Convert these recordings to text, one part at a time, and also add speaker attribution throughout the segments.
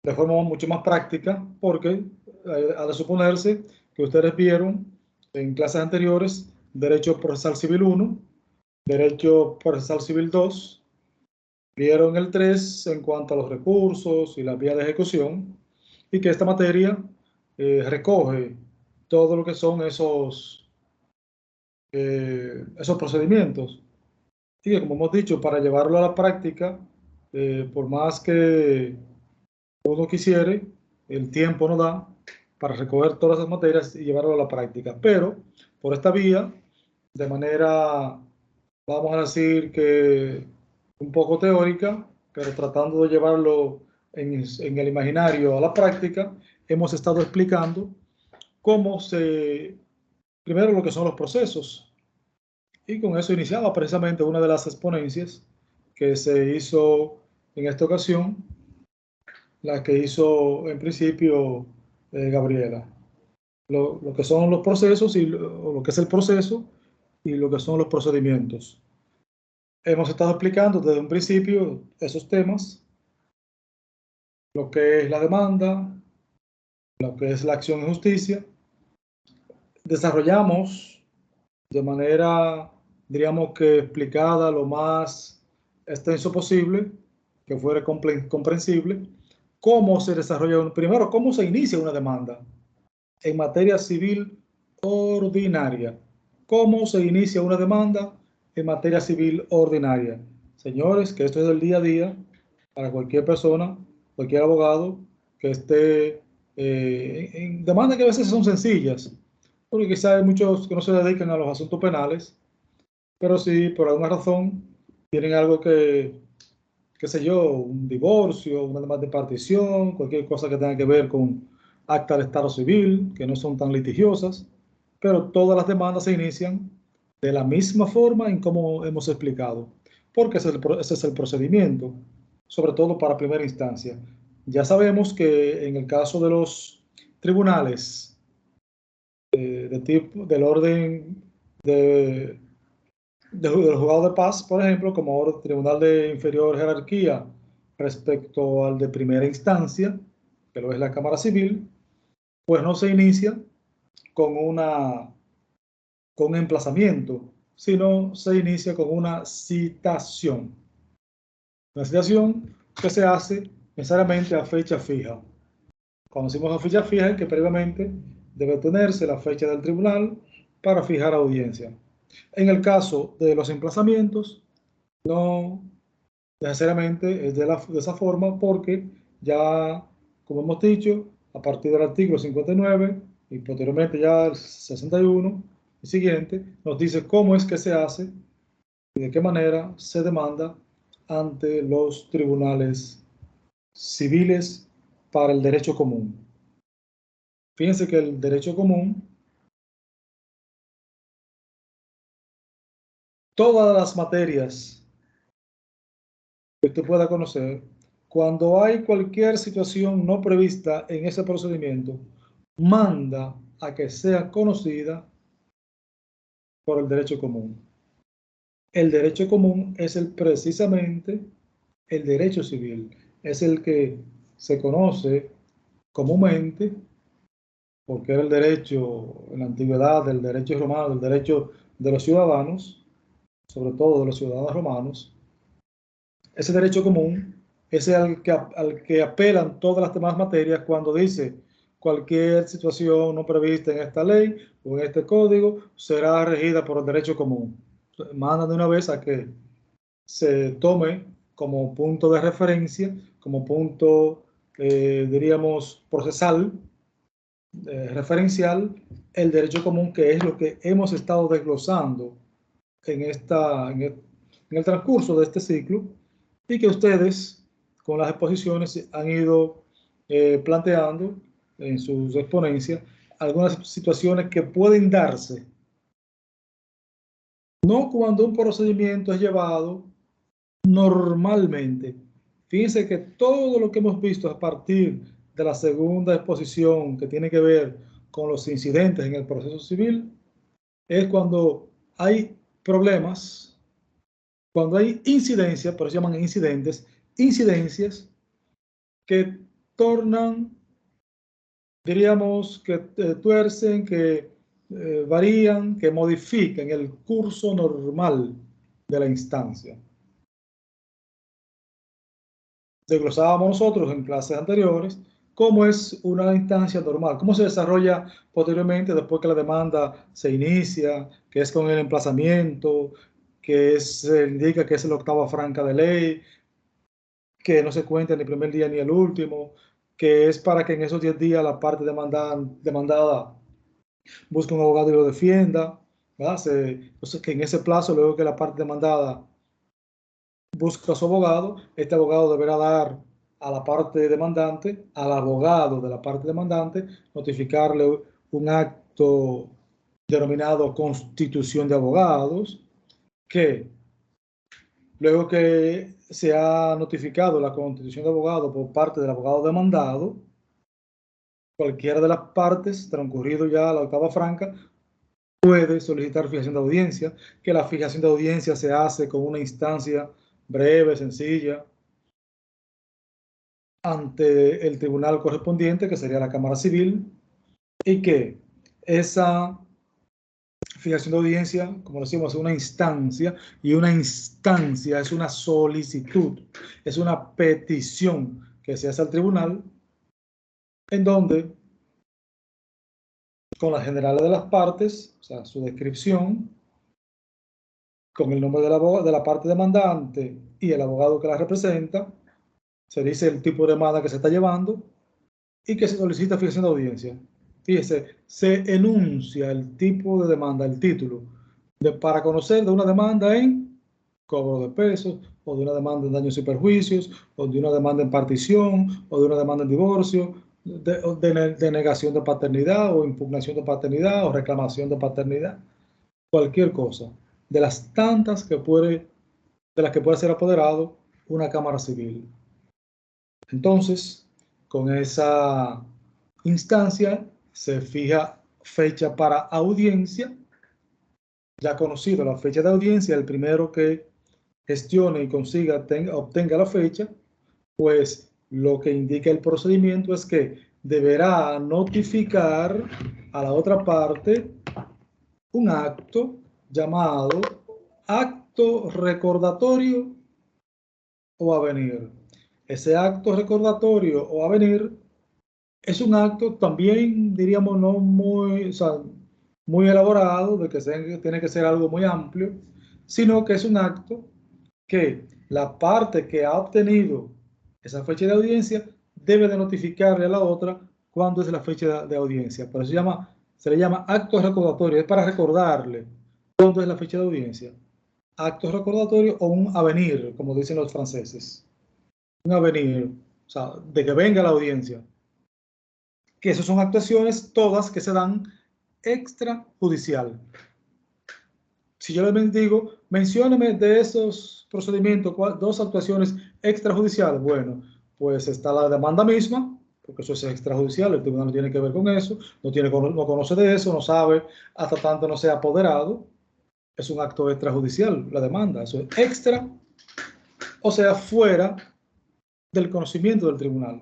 Speaker 1: de forma mucho más práctica, porque ha de suponerse que ustedes vieron en clases anteriores Derecho Procesal Civil 1, Derecho Procesal Civil 2, vieron el 3 en cuanto a los recursos y las vías de ejecución, y que esta materia recoge todo lo que son esos procedimientos. Y que, como hemos dicho, para llevarlo a la práctica, por más que uno quisiere, el tiempo no da para recoger todas esas materias y llevarlo a la práctica. Pero por esta vía, de manera, vamos a decir que un poco teórica, pero tratando de llevarlo en el imaginario a la práctica, hemos estado explicando primero lo que son los procesos. Y con eso iniciaba precisamente una de las exponencias que se hizo en esta ocasión, la que hizo en principio Gabriela. Lo que son los procesos y lo que es el proceso y lo que son los procedimientos. Hemos estado explicando desde un principio esos temas, lo que es la demanda, lo que es la acción en justicia. Desarrollamos de manera, diríamos que explicada lo más extenso posible, que fuera comprensible, cómo se desarrolla, primero, cómo se inicia una demanda en materia civil ordinaria. ¿Cómo se inicia una demanda en materia civil ordinaria? Señores, que esto es del día a día para cualquier persona, cualquier abogado que esté en demandas que a veces son sencillas, porque quizás hay muchos que no se dedican a los asuntos penales, pero sí, por alguna razón, tienen algo qué sé yo, un divorcio, una demanda de partición, cualquier cosa que tenga que ver con acta de estado civil, que no son tan litigiosas, pero todas las demandas se inician de la misma forma en como hemos explicado, porque ese es el procedimiento, sobre todo para primera instancia. Ya sabemos que en el caso de los tribunales del orden de, del juzgado de paz, por ejemplo, como tribunal de inferior jerarquía respecto al de primera instancia, que lo es la Cámara Civil, pues no se inicia con con un emplazamiento, sino se inicia con una citación. Una citación que se hace necesariamente a fecha fija. Cuando decimos a fecha fija, es que previamente debe tenerse la fecha del tribunal para fijar audiencia. En el caso de los emplazamientos, no necesariamente es de esa forma, porque ya, como hemos dicho, a partir del artículo 59 y posteriormente ya el 61 y siguiente, nos dice cómo es que se hace y de qué manera se demanda ante los tribunales civiles para el derecho común. Fíjense que el derecho común, todas las materias que usted pueda conocer, cuando hay cualquier situación no prevista en ese procedimiento, manda a que sea conocida por el derecho común. El derecho común es precisamente el derecho civil, es el que se conoce comúnmente, porque era el derecho en la antigüedad, del derecho romano, del derecho de los ciudadanos, sobre todo de los ciudadanos romanos. Ese derecho común es al que apelan todas las demás materias cuando dice cualquier situación no prevista en esta ley o en este código será regida por el derecho común. Mandan de una vez a que se tome como punto de referencia, como punto, diríamos, procesal, referencial, el derecho común, que es lo que hemos estado desglosando en el transcurso de este ciclo, y que ustedes con las exposiciones han ido planteando en sus exponencias algunas situaciones que pueden darse, no cuando un procedimiento es llevado normalmente. Fíjense que todo lo que hemos visto a partir de la segunda exposición, que tiene que ver con los incidentes en el proceso civil, es cuando hay problemas, cuando hay incidencias, por eso se llaman incidentes, incidencias que tornan, diríamos que tuercen, que varían, que modifican el curso normal de la instancia. Desglosábamos nosotros en clases anteriores cómo es una instancia normal, cómo se desarrolla posteriormente después que la demanda se inicia, que es con el emplazamiento, que se indica que es la octava franca de ley, que no se cuenta ni el primer día ni el último, que es para que en esos 10 días la parte demandada busque un abogado y lo defienda, ¿verdad? Entonces, que en ese plazo, luego que la parte demandada busca a su abogado, este abogado deberá dar a la parte demandante, al abogado de la parte demandante, notificarle un acto denominado constitución de abogados, que luego que se ha notificado la constitución de abogado por parte del abogado demandado, cualquiera de las partes, transcurrido ya la octava franca, puede solicitar fijación de audiencia, que la fijación de audiencia se hace con una instancia breve, sencilla, ante el tribunal correspondiente, que sería la Cámara Civil, y que esa fijación de audiencia, como decimos, es una instancia, y una instancia es una solicitud, es una petición que se hace al tribunal, en donde, con las generales de las partes, o sea, su descripción, con el nombre de la parte demandante y el abogado que la representa, se dice el tipo de demanda que se está llevando y que se solicita fijación de audiencia. Fíjese, se enuncia el tipo de demanda, el título, para conocer de una demanda en cobro de pesos, o de una demanda en daños y perjuicios, o de una demanda en partición, o de una demanda en divorcio, de negación de paternidad, o impugnación de paternidad, o reclamación de paternidad, cualquier cosa, de las tantas de las que puede ser apoderado una Cámara Civil. Entonces, con esa instancia se fija fecha para audiencia. Ya conocido la fecha de audiencia, el primero que gestione y consiga, obtenga la fecha, pues lo que indica el procedimiento es que deberá notificar a la otra parte un acto llamado acto recordatorio o avenir. Ese acto recordatorio o avenir es un acto también, diríamos, no muy, o sea, muy elaborado, de que tiene que ser algo muy amplio, sino que es un acto que la parte que ha obtenido esa fecha de audiencia debe de notificarle a la otra cuándo es la fecha de audiencia. Por eso se le llama acto recordatorio, es para recordarle cuándo es la fecha de audiencia. Acto recordatorio o un avenir, como dicen los franceses. Un avenir, o sea, de que venga la audiencia. Que esas son actuaciones todas que se dan extrajudicial. Si yo les digo, mencióneme de esos procedimientos, dos actuaciones extrajudiciales, bueno, pues está la demanda misma, porque eso es extrajudicial, el tribunal no tiene que ver con eso, no conoce de eso, no sabe, hasta tanto no sea apoderado, es un acto extrajudicial, la demanda, eso es extra, o sea, fuera del conocimiento del tribunal.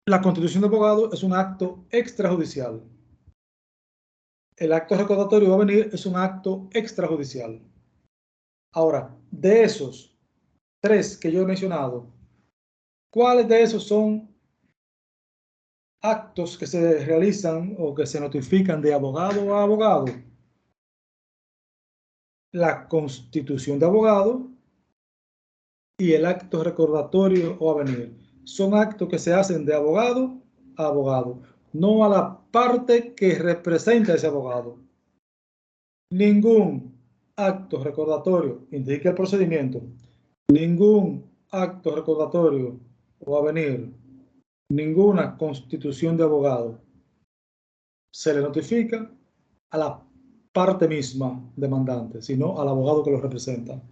Speaker 1: La constitución de abogado es un acto extrajudicial. El acto recordatorio va a venir, es un acto extrajudicial. Ahora, de esos tres que yo he mencionado, ¿cuáles de esos son actos que se realizan o que se notifican de abogado a abogado? La constitución de abogado y el acto recordatorio o avenir. Son actos que se hacen de abogado a abogado, no a la parte que representa a ese abogado. Ningún acto recordatorio indica el procedimiento, ningún acto recordatorio o avenir, ninguna constitución de abogado se le notifica a la parte misma demandante, sino al abogado que lo representa.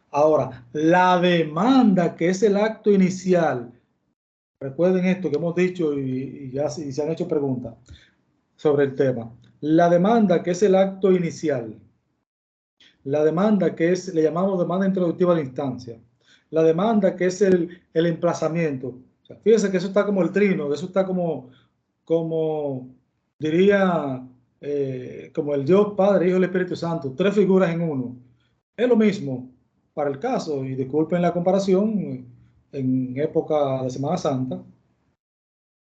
Speaker 1: Ahora, la demanda, que es el acto inicial, recuerden esto que hemos dicho y ya se han hecho preguntas sobre el tema. La demanda, que es el acto inicial, la demanda que le llamamos demanda introductiva de instancia, la demanda, que es el emplazamiento. O sea, fíjense que eso está como el trino, eso está como diría, como el Dios Padre, Hijo y el Espíritu Santo, tres figuras en uno. Es lo mismo para el caso, y disculpen la comparación, en época de Semana Santa,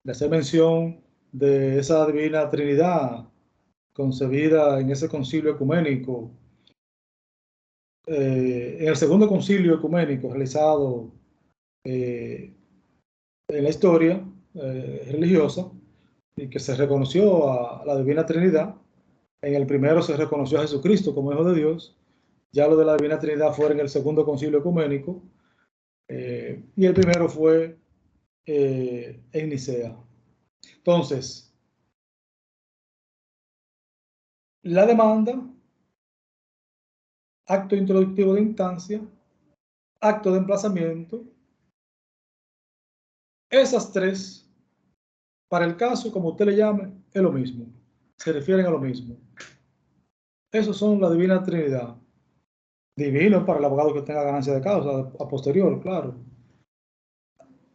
Speaker 1: de hacer mención de esa divina Trinidad concebida en ese concilio ecuménico, en el segundo concilio ecuménico realizado en la historia religiosa, y que se reconoció a la divina Trinidad. En el primero se reconoció a Jesucristo como Hijo de Dios, ya lo de la divina Trinidad fue en el segundo concilio ecuménico, y el primero fue en Nicea. Entonces, la demanda, acto introductivo de instancia, acto de emplazamiento, esas tres, para el caso, como usted le llame, es lo mismo, se refieren a lo mismo. Esos son la divina Trinidad. Divino para el abogado que tenga ganancia de causa a posterior, claro.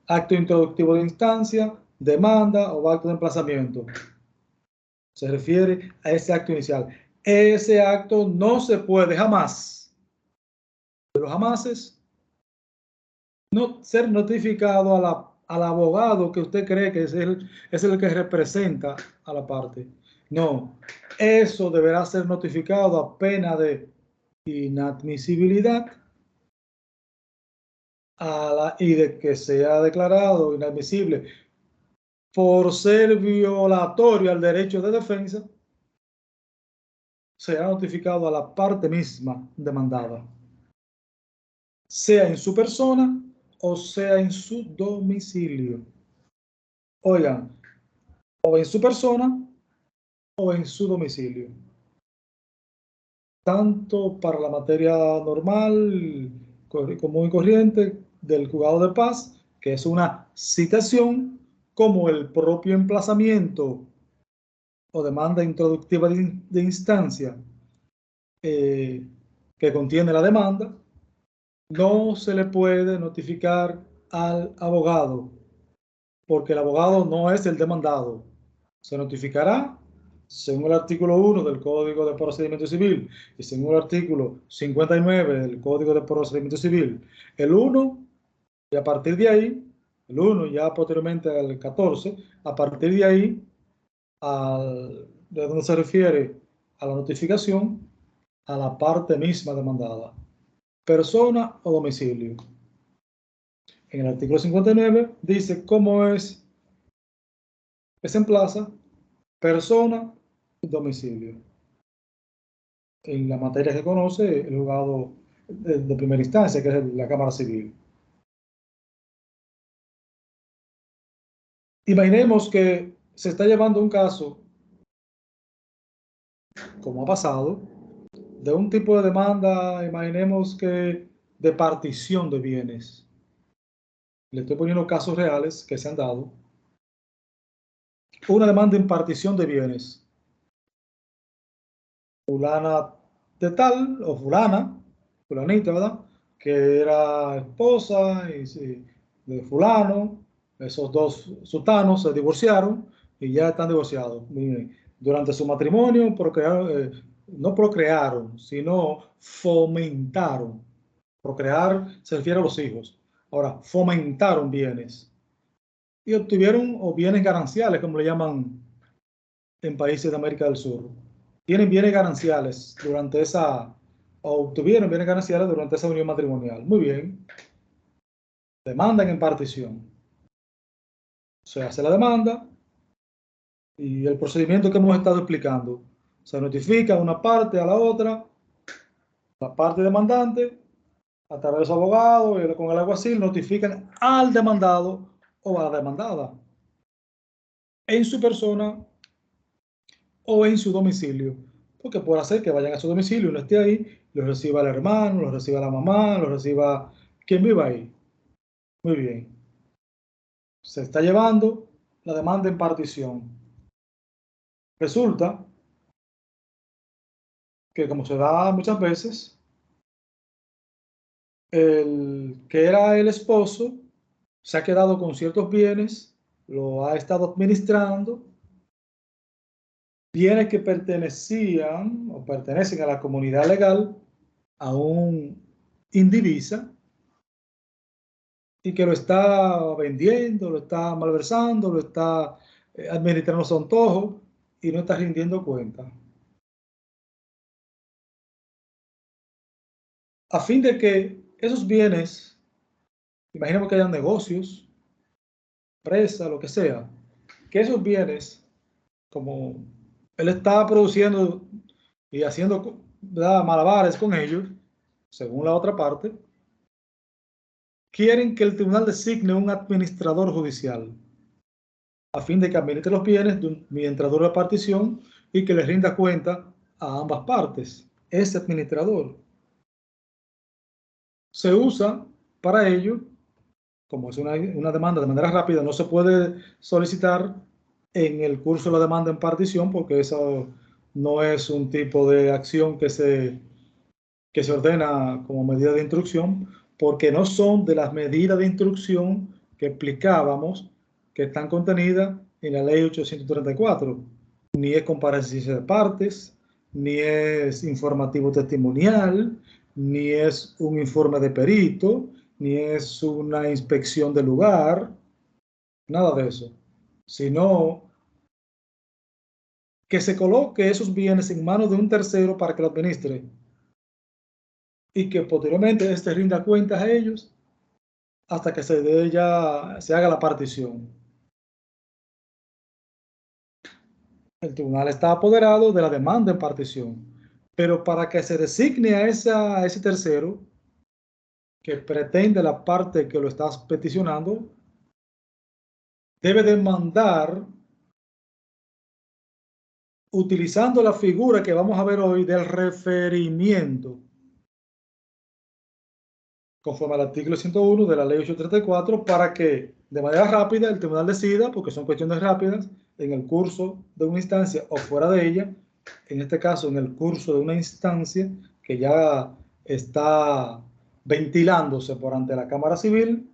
Speaker 1: Acto introductivo de instancia, demanda o acto de emplazamiento. Se refiere a ese acto inicial. Ese acto no se puede jamás, pero jamás no ser notificado al abogado que usted cree que es el que representa a la parte. No, eso deberá ser notificado a pena de inadmisibilidad y de que sea declarado inadmisible por ser violatorio al derecho de defensa, será notificado a la parte misma demandada, sea en su persona o sea en su domicilio. Oigan, o en su persona o en su domicilio. Tanto para la materia normal, común y corriente del juzgado de paz, que es una citación, como el propio emplazamiento o demanda introductiva de instancia que contiene la demanda, no se le puede notificar al abogado, porque el abogado no es el demandado. Se notificará según el artículo 1 del Código de Procedimiento Civil y según el artículo 59 del Código de Procedimiento Civil, el 1, y a partir de ahí, el 1 ya posteriormente al 14, a partir de ahí, de donde se refiere a la notificación, a la parte misma demandada, persona o domicilio. En el artículo 59 dice cómo se emplaza persona y domicilio en la materia que conoce el juzgado de primera instancia, que es la Cámara Civil. Imaginemos que se está llevando un caso, como ha pasado, de un tipo de demanda, imaginemos que de partición de bienes. Le estoy poniendo casos reales que se han dado. Una demanda en partición de bienes. Fulana de tal, o fulanita, ¿verdad? Que era esposa de fulano, esos dos sultanos se divorciaron y ya están divorciados. Miren, durante su matrimonio no procrearon, sino fomentaron. Procrear se refiere a los hijos. Ahora, fomentaron bienes y obtuvieron o bienes gananciales, como le llaman en países de América del Sur. Tienen bienes gananciales o obtuvieron bienes gananciales durante esa unión matrimonial. Muy bien. Demandan en partición. Se hace la demanda y el procedimiento que hemos estado explicando. Se notifica una parte a la otra, la parte demandante, a través de su abogado y con el alguacil, notifican al demandado o a la demandada en su persona o en su domicilio, porque puede hacer que vayan a su domicilio y no esté ahí, lo reciba el hermano, lo reciba la mamá, lo reciba quien viva ahí. Muy bien. Se está llevando la demanda en partición. Resulta que, como se da muchas veces, el que era el esposo se ha quedado con ciertos bienes, lo ha estado administrando, bienes que pertenecían o pertenecen a la comunidad legal aún indivisa, y que lo está vendiendo, lo está malversando, lo está administrando su antojo y no está rindiendo cuenta. A fin de que esos bienes, imaginemos que hayan negocios, empresa, lo que sea, que esos bienes, como él está produciendo y haciendo, ¿verdad?, malabares con ellos, según la otra parte, quieren que el tribunal designe un administrador judicial a fin de que administre los bienes mientras dure la partición y que le rinda cuenta a ambas partes. Ese administrador se usa para ello, como es una demanda de manera rápida, no se puede solicitar en el curso de la demanda en partición, porque eso no es un tipo de acción que se ordena como medida de instrucción, porque no son de las medidas de instrucción que explicábamos que están contenidas en la ley 834. Ni es comparecencia de partes, ni es informativo testimonial, ni es un informe de perito, ni es una inspección del lugar, nada de eso, sino que se coloque esos bienes en manos de un tercero para que lo administre y que posteriormente éste rinda cuentas a ellos hasta que se haga la partición. El tribunal está apoderado de la demanda en partición, pero para que se designe a ese tercero que pretende la parte que lo estás peticionando, debe demandar utilizando la figura que vamos a ver hoy del referimiento, conforme al artículo 101 de la ley 834, para que de manera rápida el tribunal decida, porque son cuestiones rápidas, en el curso de una instancia o fuera de ella, en este caso en el curso de una instancia que ya está ventilándose por ante la Cámara Civil,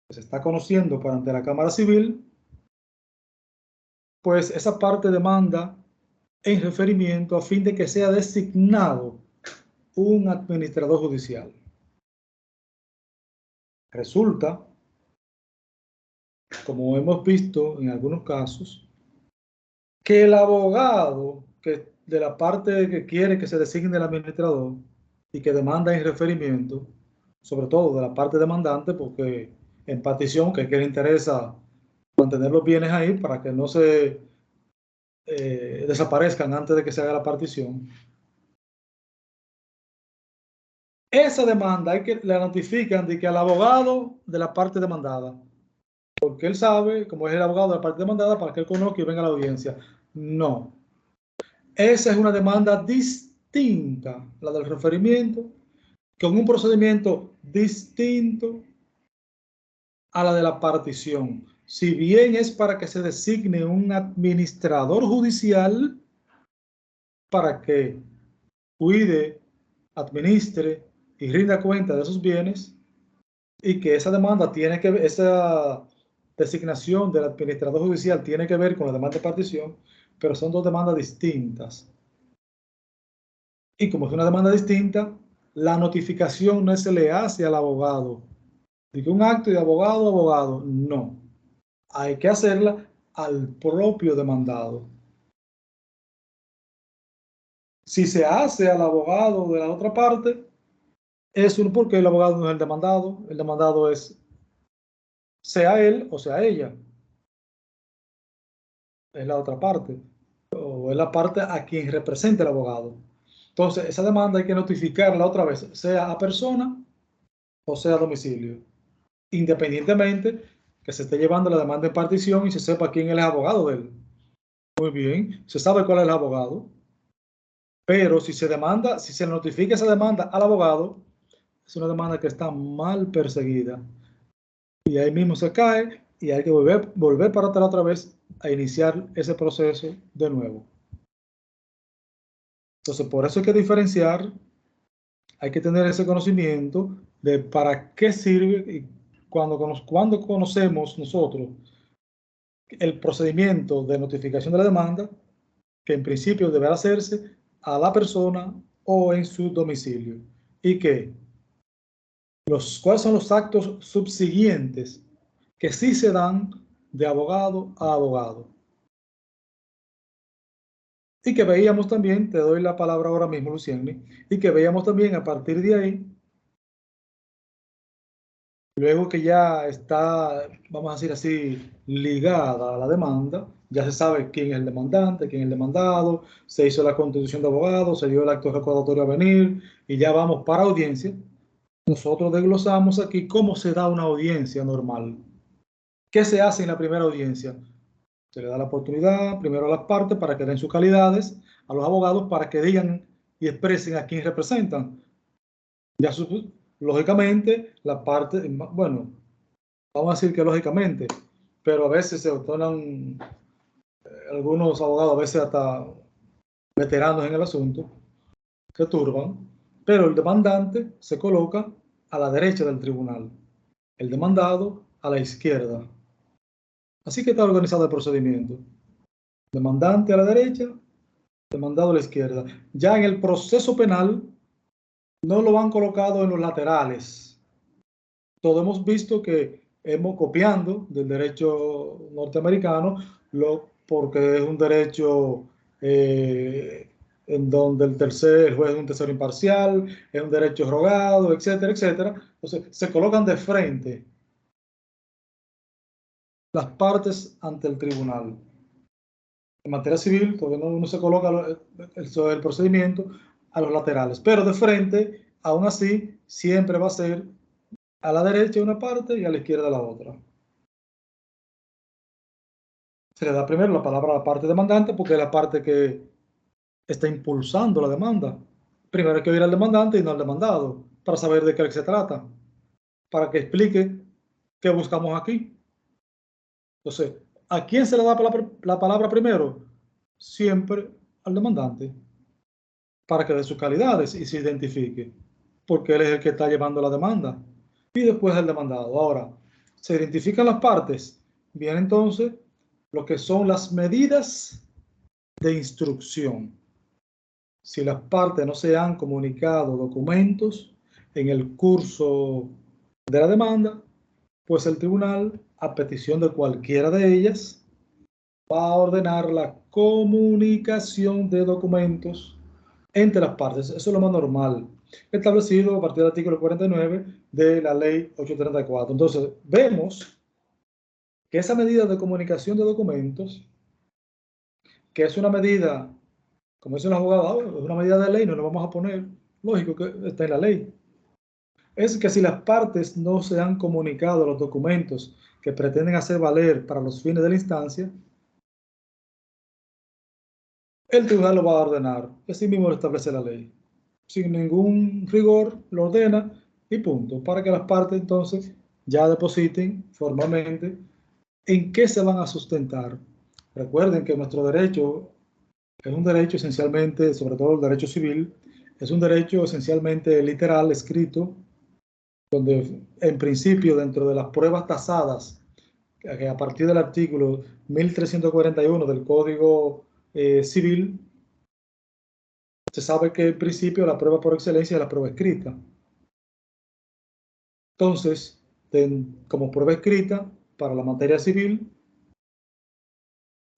Speaker 1: que se está conociendo por ante la Cámara Civil, pues esa parte demanda en referimiento a fin de que sea designado un administrador judicial. Resulta, como hemos visto en algunos casos, que el abogado de la parte que quiere que se designe el administrador y que demanda en referimiento, sobre todo de la parte demandante, porque en partición, que le interesa mantener los bienes ahí para que no se desaparezcan antes de que se haga la partición. Esa demanda la notifican de que al abogado de la parte demandada, porque él sabe, como es el abogado de la parte demandada, para que él conozca y venga a la audiencia. No. Esa es una demanda distinta, la del referimiento, con un procedimiento distinto a la de la partición. Si bien es para que se designe un administrador judicial para que cuide, administre y rinda cuenta de esos bienes, y que esa demanda tiene que ver, esa designación del administrador judicial tiene que ver con la demanda de partición, pero son dos demandas distintas. Y como es una demanda distinta, la notificación no se le hace al abogado. De que un acto de abogado a abogado, no. Hay que hacerla al propio demandado. Si se hace al abogado de la otra parte, es porque el abogado no es el demandado es sea él o sea ella, es la otra parte, o es la parte a quien representa el abogado. Entonces, esa demanda hay que notificarla otra vez, sea a persona o sea a domicilio, independientemente que se esté llevando la demanda en partición y se sepa quién es el abogado de él. Muy bien, se sabe cuál es el abogado, pero si se notifica esa demanda al abogado, es una demanda que está mal perseguida. Y ahí mismo se cae y hay que volver para atrás otra vez a iniciar ese proceso de nuevo. Entonces, por eso hay que diferenciar, hay que tener ese conocimiento de para qué sirve y cuando conocemos nosotros el procedimiento de notificación de la demanda, que en principio deberá hacerse a la persona o en su domicilio. Y que cuáles son los actos subsiguientes que sí se dan de abogado a abogado. Y que veíamos también, te doy la palabra ahora mismo, Luciani, y que veíamos también a partir de ahí, luego que ya está, vamos a decir así, ligada a la demanda, ya se sabe quién es el demandante, quién es el demandado, se hizo la constitución de abogados, se dio el acto recordatorio a venir y ya vamos para audiencia. Nosotros desglosamos aquí cómo se da una audiencia normal. ¿Qué se hace en la primera audiencia? Se le da la oportunidad primero a las partes para que den sus calidades, a los abogados para que digan y expresen a quién representan. Ya lógicamente, la parte, bueno, vamos a decir que lógicamente, pero a veces se tornan algunos abogados, a veces hasta veteranos en el asunto, se turban, pero el demandante se coloca a la derecha del tribunal, el demandado a la izquierda. Así que está organizado el procedimiento. Demandante a la derecha, demandado a la izquierda. Ya en el proceso penal no lo han colocado en los laterales. Todos hemos visto que hemos copiando del derecho norteamericano, porque es un derecho en donde el juez es un tercero imparcial, es un derecho rogado, etcétera, etcétera. Entonces, se colocan de frente las partes ante el tribunal. En materia civil, todavía no se coloca el procedimiento a los laterales, pero de frente, aún así, siempre va a ser a la derecha una parte y a la izquierda la otra. Se le da primero la palabra a la parte demandante porque es la parte que está impulsando la demanda. Primero hay que oír al demandante y no al demandado para saber de qué se trata, para que explique qué buscamos aquí. Entonces, ¿a quién se le da la palabra primero? Siempre al demandante, para que dé sus calidades y se identifique, porque él es el que está llevando la demanda. Y después el demandado. Ahora, se identifican las partes. Bien, entonces, lo que son las medidas de instrucción. Si las partes no se han comunicado documentos en el curso de la demanda, pues el tribunal, a petición de cualquiera de ellas, va a ordenar la comunicación de documentos entre las partes. Eso es lo más normal, establecido a partir del artículo 49 de la ley 834. Entonces, vemos que esa medida de comunicación de documentos, que es una medida, como dicen los abogados, es una medida de ley, no lo vamos a poner, lógico que está en la ley, es que si las partes no se han comunicado los documentos que pretenden hacer valer para los fines de la instancia, el tribunal lo va a ordenar, así mismo lo establece la ley. Sin ningún rigor, lo ordena y punto, para que las partes entonces ya depositen formalmente en qué se van a sustentar. Recuerden que nuestro derecho es un derecho esencialmente, sobre todo el derecho civil, es un derecho esencialmente literal, escrito, donde en principio dentro de las pruebas tasadas, que a partir del artículo 1341 del Código Civil, se sabe que en principio la prueba por excelencia es la prueba escrita. Entonces, como prueba escrita para la materia civil,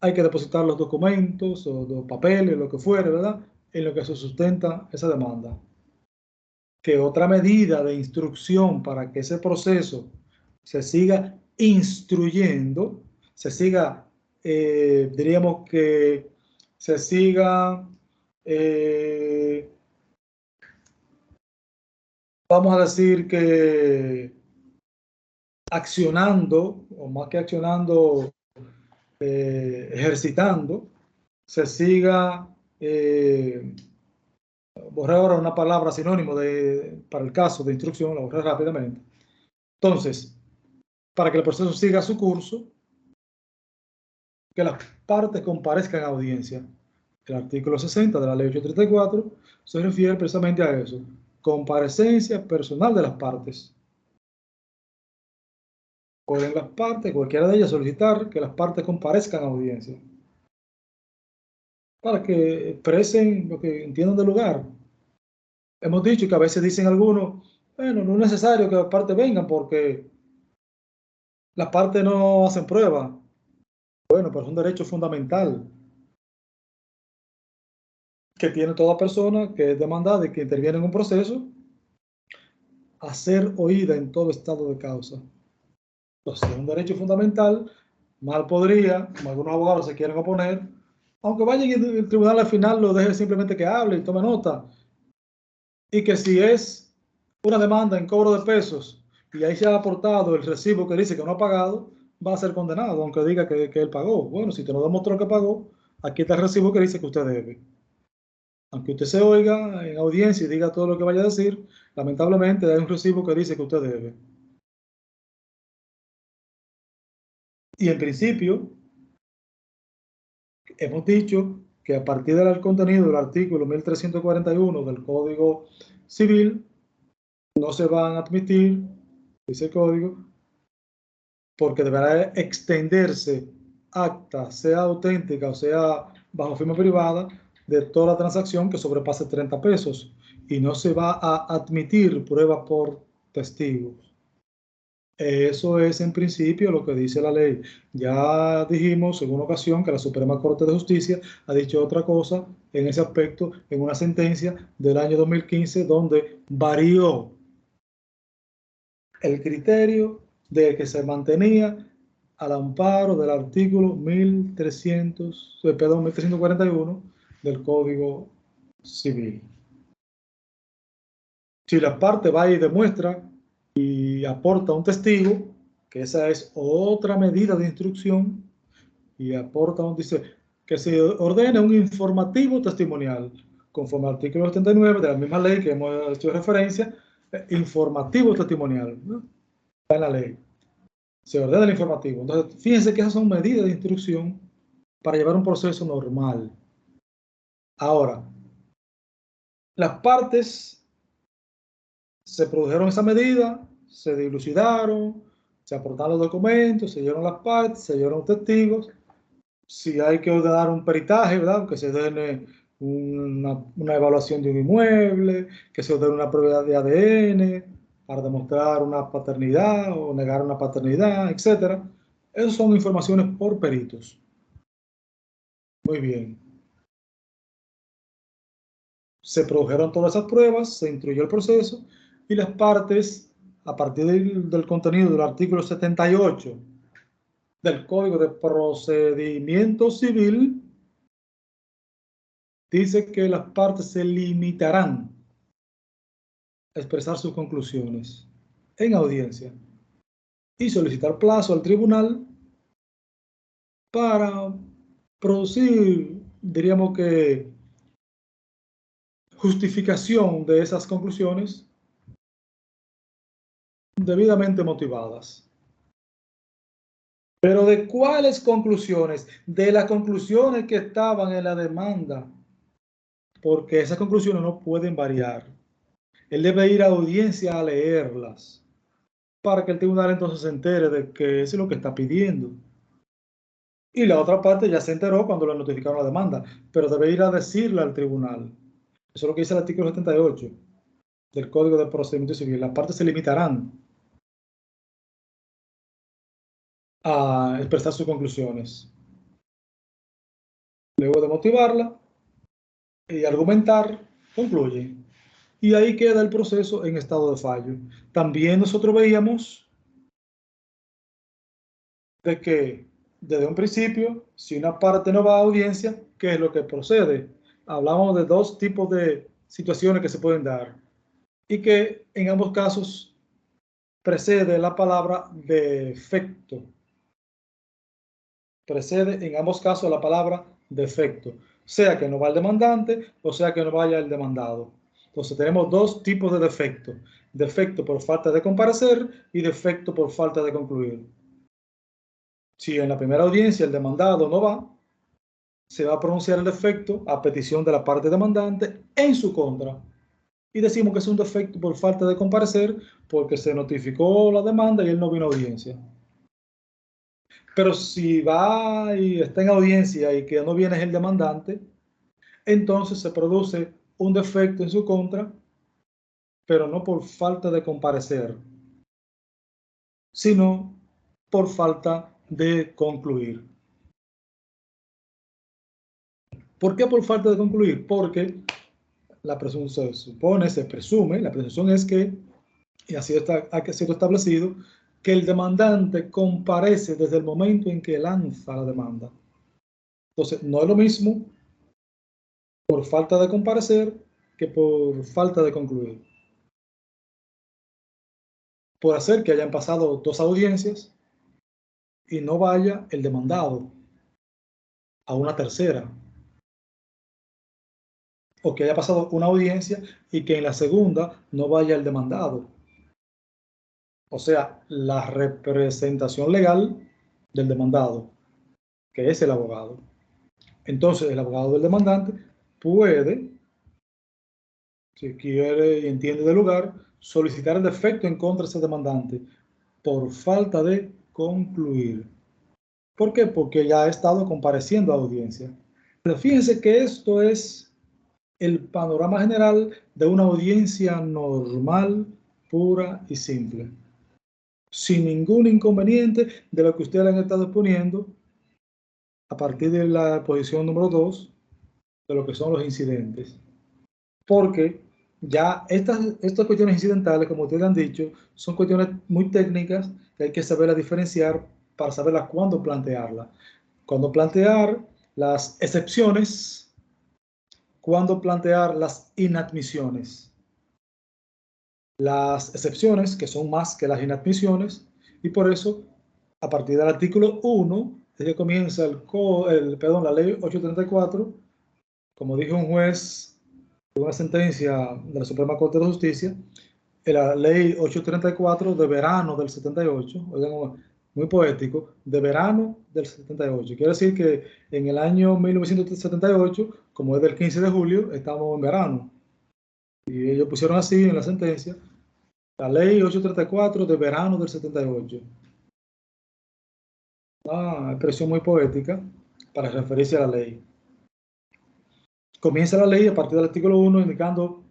Speaker 1: hay que depositar los documentos o los papeles, lo que fuere, ¿verdad? En lo que se sustenta esa demanda. Que otra medida de instrucción para que ese proceso se siga instruyendo, se siga, diríamos que se siga, vamos a decir que accionando, o más que accionando, ejercitando, se siga, borré ahora una palabra sinónimo para el caso de instrucción, la borré rápidamente. Entonces, para que el proceso siga su curso, que las partes comparezcan a audiencia. El artículo 60 de la ley 834 se refiere precisamente a eso. comparecencia personal de las partes. Pueden las partes, cualquiera de ellas, solicitar que las partes comparezcan a audiencia para que expresen lo que entiendan del lugar. Hemos dicho que a veces dicen algunos, bueno, no es necesario que las partes vengan porque las partes no hacen prueba. Bueno, pero es un derecho fundamental que tiene toda persona que es demandada y que interviene en un proceso a ser oída en todo estado de causa. Entonces, es un derecho fundamental. Mal podría, como algunos abogados se quieren oponer, aunque vaya y el tribunal al final lo deje simplemente que hable y tome nota, y que si es una demanda en cobro de pesos y ahí se ha aportado el recibo que dice que no ha pagado, va a ser condenado, aunque diga que él pagó. Bueno, si te lo demostró que pagó, aquí está el recibo que dice que usted debe. Aunque usted se oiga en audiencia y diga todo lo que vaya a decir, lamentablemente hay un recibo que dice que usted debe. Y en principio, hemos dicho que a partir del contenido del artículo 1341 del Código Civil, no se van a admitir, dice el Código, porque deberá extenderse acta, sea auténtica o sea bajo firma privada, de toda la transacción que sobrepase 30 pesos y no se va a admitir prueba por testigos. Eso es en principio lo que dice la ley. Ya dijimos en una ocasión que la Suprema Corte de Justicia ha dicho otra cosa en ese aspecto en una sentencia del año 2015 donde varió el criterio de que se mantenía al amparo del artículo 1341 del Código Civil. Si la parte va y demuestra y aporta un testigo, que esa es otra medida de instrucción, y aporta dice que se ordene un informativo testimonial, conforme al artículo 79 de la misma ley que hemos hecho referencia, informativo testimonial, ¿no? Está en la ley. Se ordena el informativo. Entonces, fíjense que esas son medidas de instrucción para llevar un proceso normal. Ahora, las partes se produjeron esa medida, se dilucidaron, se aportaron los documentos, se dieron las partes, se dieron testigos. Si hay que ordenar un peritaje, ¿verdad? Que se ordene una evaluación de un inmueble, que se ordene una prueba de ADN para demostrar una paternidad o negar una paternidad, etc. Esas son informaciones por peritos. Muy bien. Se produjeron todas esas pruebas, se instruyó el proceso y las partes, a partir del contenido del artículo 78 del Código de Procedimiento Civil, dice que las partes se limitarán a expresar sus conclusiones en audiencia y solicitar plazo al tribunal para producir, diríamos que, justificación de esas conclusiones debidamente motivadas. Pero ¿de cuáles conclusiones? De las conclusiones que estaban en la demanda, porque esas conclusiones no pueden variar. Él debe ir a audiencia a leerlas para que el tribunal entonces se entere de que eso es lo que está pidiendo. Y la otra parte ya se enteró cuando le notificaron la demanda, pero debe ir a decirle al tribunal. Eso es lo que dice el artículo 78 del Código de Procedimiento Civil. Las partes se limitarán a expresar sus conclusiones. Luego de motivarla y argumentar, concluye. Y ahí queda el proceso en estado de fallo. También nosotros veíamos de que desde un principio, si una parte no va a audiencia, ¿qué es lo que procede? Hablamos de dos tipos de situaciones que se pueden dar y que en ambos casos precede la palabra defecto. Precede en ambos casos la palabra defecto, sea que no va el demandante o sea que no vaya el demandado. Entonces tenemos dos tipos de defecto: defecto por falta de comparecer y defecto por falta de concluir. Si en la primera audiencia el demandado no va, se va a pronunciar el defecto a petición de la parte demandante en su contra. y decimos que es un defecto por falta de comparecer porque se notificó la demanda y él no vino a audiencia. Pero si va y está en audiencia y que no viene es el demandante, entonces se produce un defecto en su contra, pero no por falta de comparecer, sino por falta de concluir. ¿Por qué por falta de concluir? Porque la presunción se supone, se presume, la presunción es que, y así ha sido establecido, que el demandante comparece desde el momento en que lanza la demanda. Entonces, no es lo mismo por falta de comparecer que por falta de concluir. Por hacer que hayan pasado 2 audiencias y no vaya el demandado a una tercera, o que haya pasado una audiencia y que en la segunda no vaya el demandado. O sea, la representación legal del demandado, que es el abogado. Entonces, el abogado del demandante puede, si quiere y entiende del lugar, solicitar el defecto en contra de ese demandante por falta de concluir. ¿Por qué? Porque ya ha estado compareciendo a audiencia. Pero fíjense que esto es el panorama general de una audiencia normal, pura y simple, sin ningún inconveniente de lo que ustedes han estado exponiendo a partir de la posición número 2 de lo que son los incidentes. Porque ya estas cuestiones incidentales, como ustedes han dicho, son cuestiones muy técnicas que hay que saberlas diferenciar para saberlas cuándo plantearlas. Cuándo plantear las excepciones, cuándo plantear las inadmisiones. Las excepciones, que son más que las inadmisiones, y por eso, a partir del artículo 1, es que comienza la ley 834, como dijo un juez de una sentencia de la Suprema Corte de Justicia, la ley 834 de verano del 78, oigan, muy poético, de verano del 78. Quiere decir que en el año 1978, como es del 15 de julio, estamos en verano. Y ellos pusieron así en la sentencia, la ley 834 de verano del 78. Una expresión muy poética para referirse a la ley. Comienza la ley a partir del artículo 1 indicando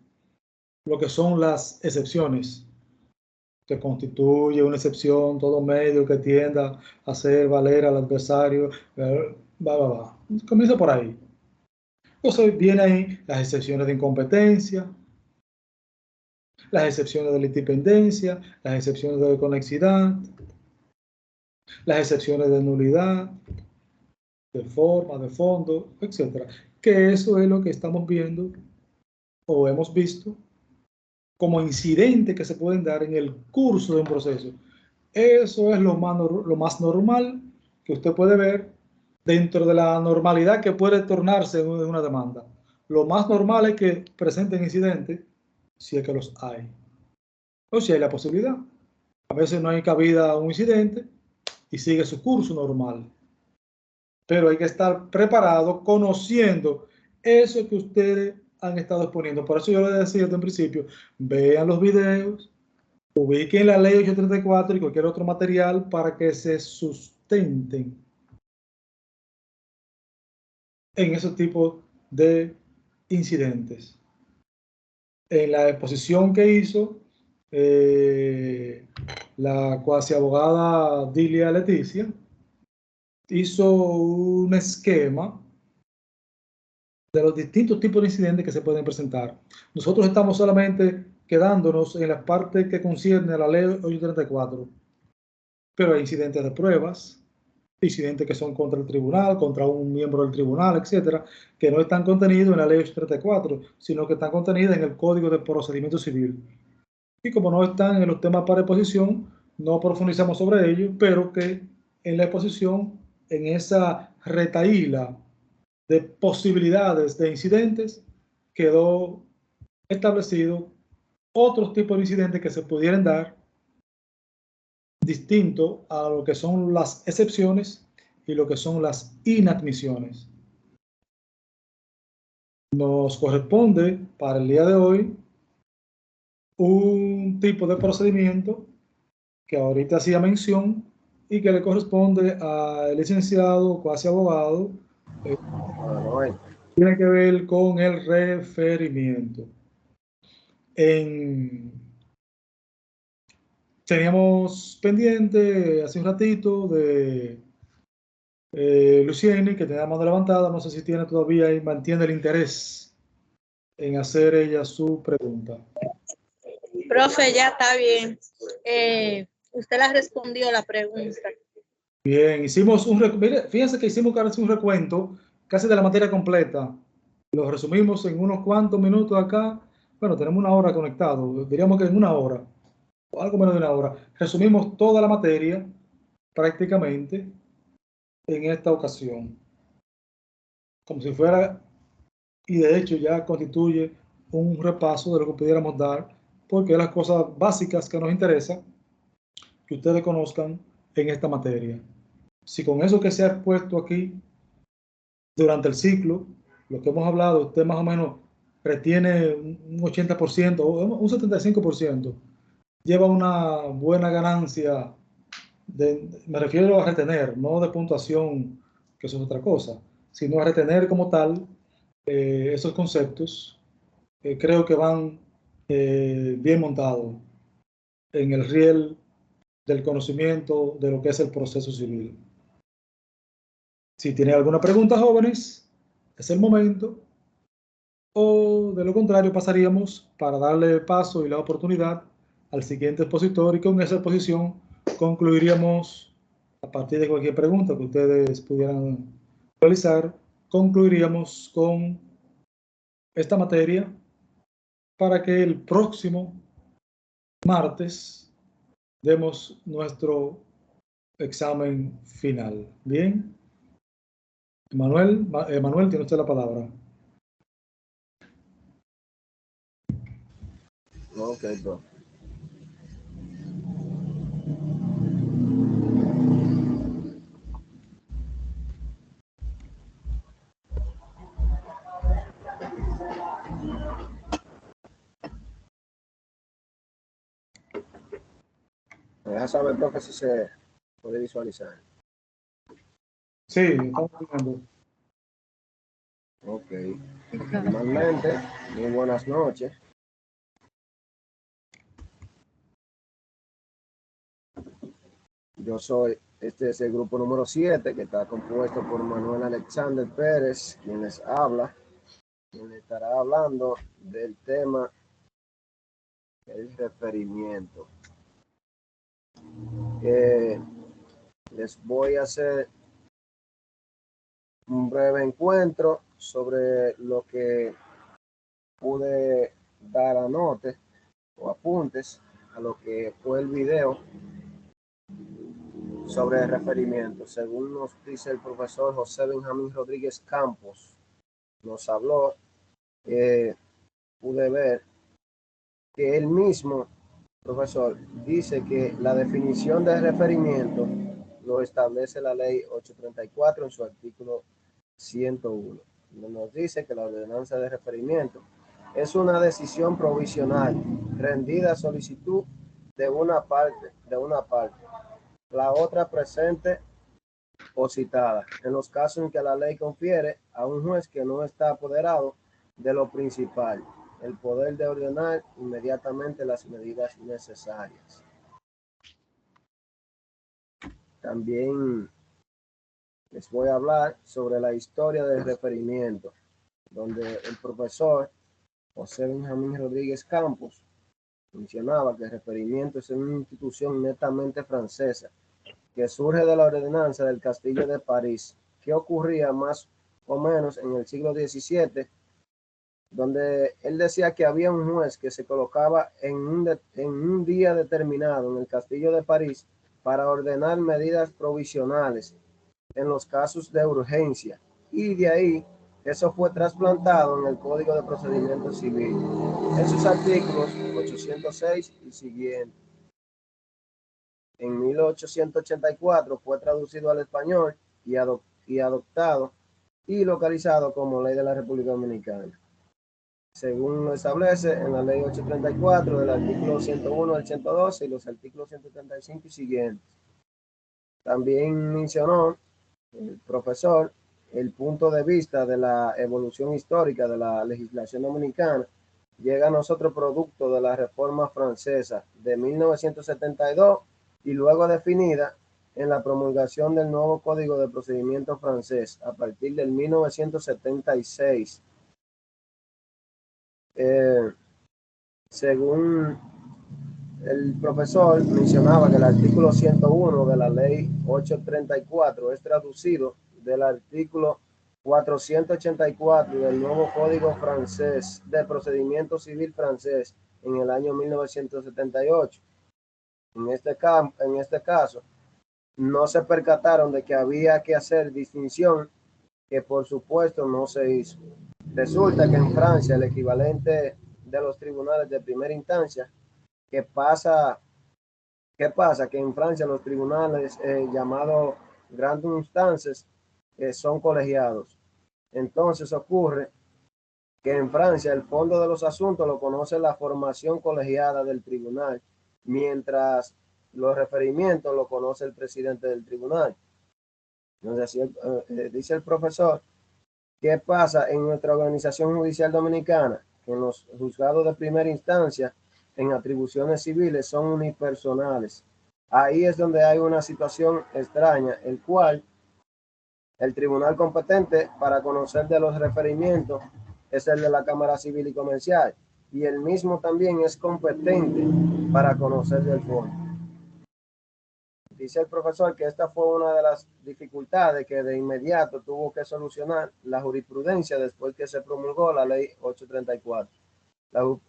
Speaker 1: lo que son las excepciones, que constituye una excepción todo medio que tienda a hacer valer al adversario, Comienza por ahí. Entonces viene ahí las excepciones de incompetencia, las excepciones de la independencia, las excepciones de conexidad, las excepciones de nulidad, de forma, de fondo, etcétera. Que eso es lo que estamos viendo o hemos visto como incidentes que se pueden dar en el curso de un proceso. Eso es lo más normal que usted puede ver dentro de la normalidad que puede tornarse en una demanda. Lo más normal es que presenten incidentes, si es que los hay, o si hay la posibilidad. A veces no hay cabida a un incidente y sigue su curso normal. Pero hay que estar preparado, conociendo eso que ustedes han estado exponiendo. Por eso yo les decía desde el principio, vean los videos, ubiquen la ley 834 y cualquier otro material para que se sustenten en ese tipo de incidentes. En la exposición que hizo la cuasi abogada Dilia Leticia, hizo un esquema de los distintos tipos de incidentes que se pueden presentar. Nosotros estamos solamente quedándonos en la parte que concierne a la ley 834, pero hay incidentes de pruebas, incidentes que son contra el tribunal, contra un miembro del tribunal, etcétera, que no están contenidos en la ley 834, sino que están contenidos en el Código de Procedimiento Civil. Y como no están en los temas para exposición, no profundizamos sobre ello, pero que en la exposición, en esa retahíla de posibilidades de incidentes, quedó establecido otros tipos de incidentes que se pudieran dar distinto a lo que son las excepciones y lo que son las inadmisiones. Nos corresponde para el día de hoy un tipo de procedimiento que ahorita hacía mención y que le corresponde al licenciado, cuasi abogado, tiene que ver con el referimiento. Teníamos pendiente hace un ratito de Lucieni, que tenía la mano levantada, no sé si tiene todavía y mantiene el interés en hacer ella su pregunta.
Speaker 2: Profe, ya está bien. Usted la respondió la pregunta.
Speaker 1: Bien, hicimos fíjense que hicimos casi un recuento casi de la materia completa. Lo resumimos en unos cuantos minutos acá. Bueno, tenemos una hora conectado, diríamos que en una hora, o algo menos de una hora. Resumimos toda la materia prácticamente en esta ocasión. Como si fuera, y de hecho ya constituye un repaso de lo que pudiéramos dar, porque las cosas básicas que nos interesan que ustedes conozcan en esta materia. Si con eso que se ha expuesto aquí durante el ciclo, lo que hemos hablado, usted más o menos retiene un 80% o un 75%, lleva una buena ganancia, me refiero a retener, no de puntuación, que eso es otra cosa, sino a retener como tal esos conceptos, creo que van bien montados en el riel del conocimiento de lo que es el proceso civil. Si tienen alguna pregunta, jóvenes, es el momento. O de lo contrario, pasaríamos para darle paso y la oportunidad al siguiente expositor y con esa exposición concluiríamos, a partir de cualquier pregunta que ustedes pudieran realizar, concluiríamos con esta materia para que el próximo martes demos nuestro examen final. Bien. Manuel, tiene usted la palabra.
Speaker 3: Ok, bro. Me deja saber, profe, si se puede visualizar.
Speaker 1: Sí, estamos viendo.
Speaker 3: Ok. Normalmente, muy buenas noches. Yo soy, este es el grupo número 7, que está compuesto por Manuel Alexander Pérez, quien les habla, quien estará hablando del tema el referimiento. Les voy a hacer un breve encuentro sobre lo que pude dar anotes o apuntes a lo que fue el video sobre el referimiento. Según nos dice el profesor José Benjamín Rodríguez Campos, nos habló, pude ver que él mismo, profesor, dice que la definición de referimiento lo establece la ley 834 en su artículo 101. Nos dice que la ordenanza de referimiento es una decisión provisional rendida a solicitud de una parte, la otra presente o citada, en los casos en que la ley confiere a un juez que no está apoderado de lo principal, el poder de ordenar inmediatamente las medidas necesarias. También les voy a hablar sobre la historia del referimiento, donde el profesor José Benjamín Rodríguez Campos mencionaba que el referimiento es una institución netamente francesa que surge de la ordenanza del Castillo de París, que ocurría más o menos en el siglo XVII, donde él decía que había un juez que se colocaba en un día determinado en el Castillo de París para ordenar medidas provisionales en los casos de urgencia, y de ahí eso fue trasplantado en el Código de Procedimiento Civil, en sus artículos 806 y siguientes. En 1884 fue traducido al español y adoptado y localizado como Ley de la República Dominicana. según lo establece en la ley 834 del artículo 101 al 112 y los artículos 135 y siguientes. También mencionó el profesor el punto de vista de la evolución histórica de la legislación dominicana llega a nosotros producto de la Reforma Francesa de 1972 y luego definida en la promulgación del nuevo Código de Procedimiento francés a partir del 1976. Según el profesor mencionaba que el artículo 101 de la ley 834 es traducido del artículo 484 del nuevo Código francés de procedimiento civil francés en el año 1978. En este caso, no se percataron de que había que hacer distinción que por supuesto no se hizo. Resulta que en Francia el equivalente de los tribunales de primera instancia, ¿qué pasa? Que en Francia los tribunales llamados grandes instances son colegiados. Entonces ocurre que en Francia el fondo de los asuntos lo conoce la formación colegiada del tribunal, mientras los referimientos lo conoce el presidente del tribunal. Entonces, dice el profesor, ¿qué pasa en nuestra organización judicial dominicana? Que en los juzgados de primera instancia, en atribuciones civiles, son unipersonales. Ahí es donde hay una situación extraña, el cual el tribunal competente para conocer de los referimientos es el de la Cámara Civil y Comercial, y el mismo también es competente para conocer del fondo. Dice el profesor que esta fue una de las dificultades que de inmediato tuvo que solucionar la jurisprudencia después que se promulgó la ley 834.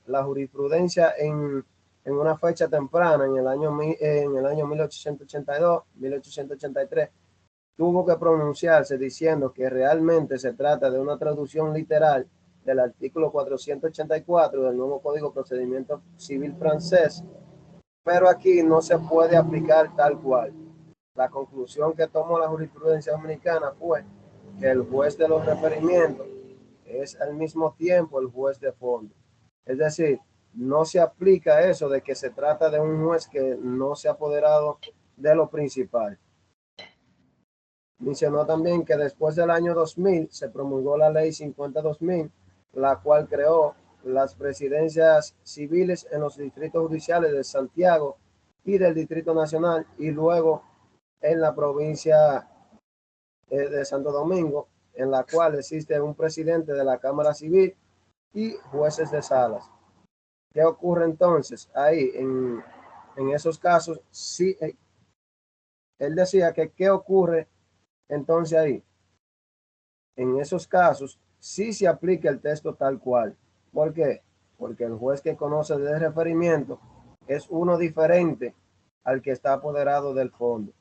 Speaker 3: La jurisprudencia en una fecha temprana, en el año 1882, 1883, tuvo que pronunciarse diciendo que realmente se trata de una traducción literal del artículo 484 del nuevo Código de Procedimiento Civil francés, pero aquí no se puede aplicar tal cual. La conclusión que tomó la jurisprudencia dominicana fue que el juez de los referimientos es al mismo tiempo el juez de fondo. Es decir, no se aplica eso de que se trata de un juez que no se ha apoderado de lo principal. Mencionó también que después del año 2000 se promulgó la ley 50-2000, la cual creó las presidencias civiles en los distritos judiciales de Santiago y del Distrito Nacional, y luego en la provincia de Santo Domingo, en la cual existe un presidente de la Cámara Civil y jueces de salas. ¿Qué ocurre entonces ahí? En esos casos, sí, él decía que ¿qué ocurre entonces ahí? En esos casos, sí se aplica el texto tal cual. ¿Por qué? Porque el juez que conoce del referimiento es uno diferente al que está apoderado del fondo,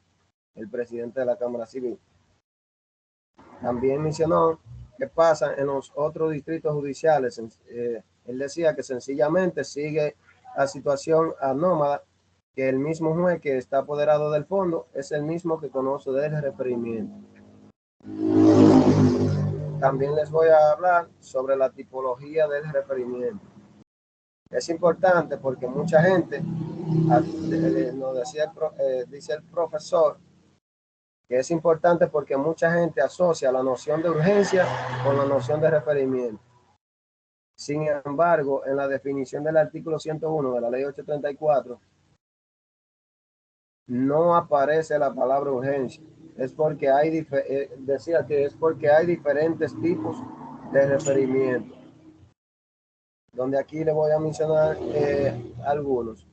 Speaker 3: el presidente de la Cámara Civil. También mencionó qué pasa en los otros distritos judiciales. Él decía que sencillamente sigue la situación anómala, que el mismo juez que está apoderado del fondo es el mismo que conoce del referimiento. También les voy a hablar sobre la tipología del referimiento. Es importante porque mucha gente, nos decía, dice el profesor, que es importante porque mucha gente asocia la noción de urgencia con la noción de referimiento. Sin embargo, en la definición del artículo 101 de la ley 834, no aparece la palabra urgencia. Es porque decía que es porque hay diferentes tipos de referimiento, donde aquí le voy a mencionar algunos.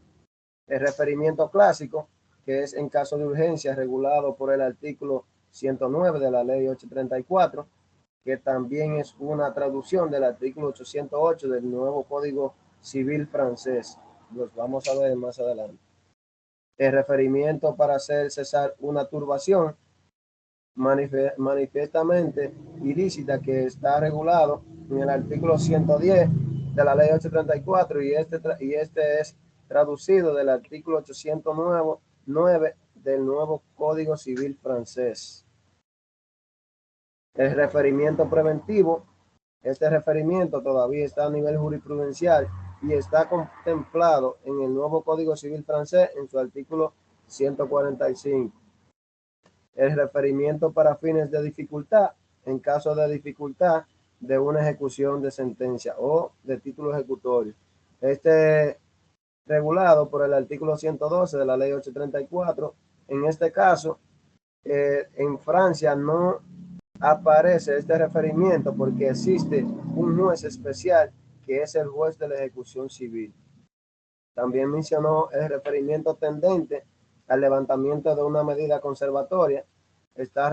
Speaker 3: El referimiento clásico, que es en caso de urgencia regulado por el artículo 109 de la ley 834, que también es una traducción del artículo 808 del nuevo Código Civil francés. Los vamos a ver más adelante. El referimiento para hacer cesar una turbación manifiestamente ilícita, que está regulado en el artículo 110 de la ley 834, y este es traducido del artículo 809 del nuevo Código Civil francés. El referimiento preventivo Este referimiento todavía está a nivel jurisprudencial y está contemplado en el nuevo Código Civil francés en su artículo 145. El referimiento para fines de dificultad, en caso de dificultad de una ejecución de sentencia o de título ejecutorio. Este regulado por el artículo 112 de la ley 834. En este caso, en Francia no aparece este referimiento porque existe un juez especial que es el juez de la ejecución civil. También mencionó el referimiento tendente al levantamiento de una medida conservatoria. Está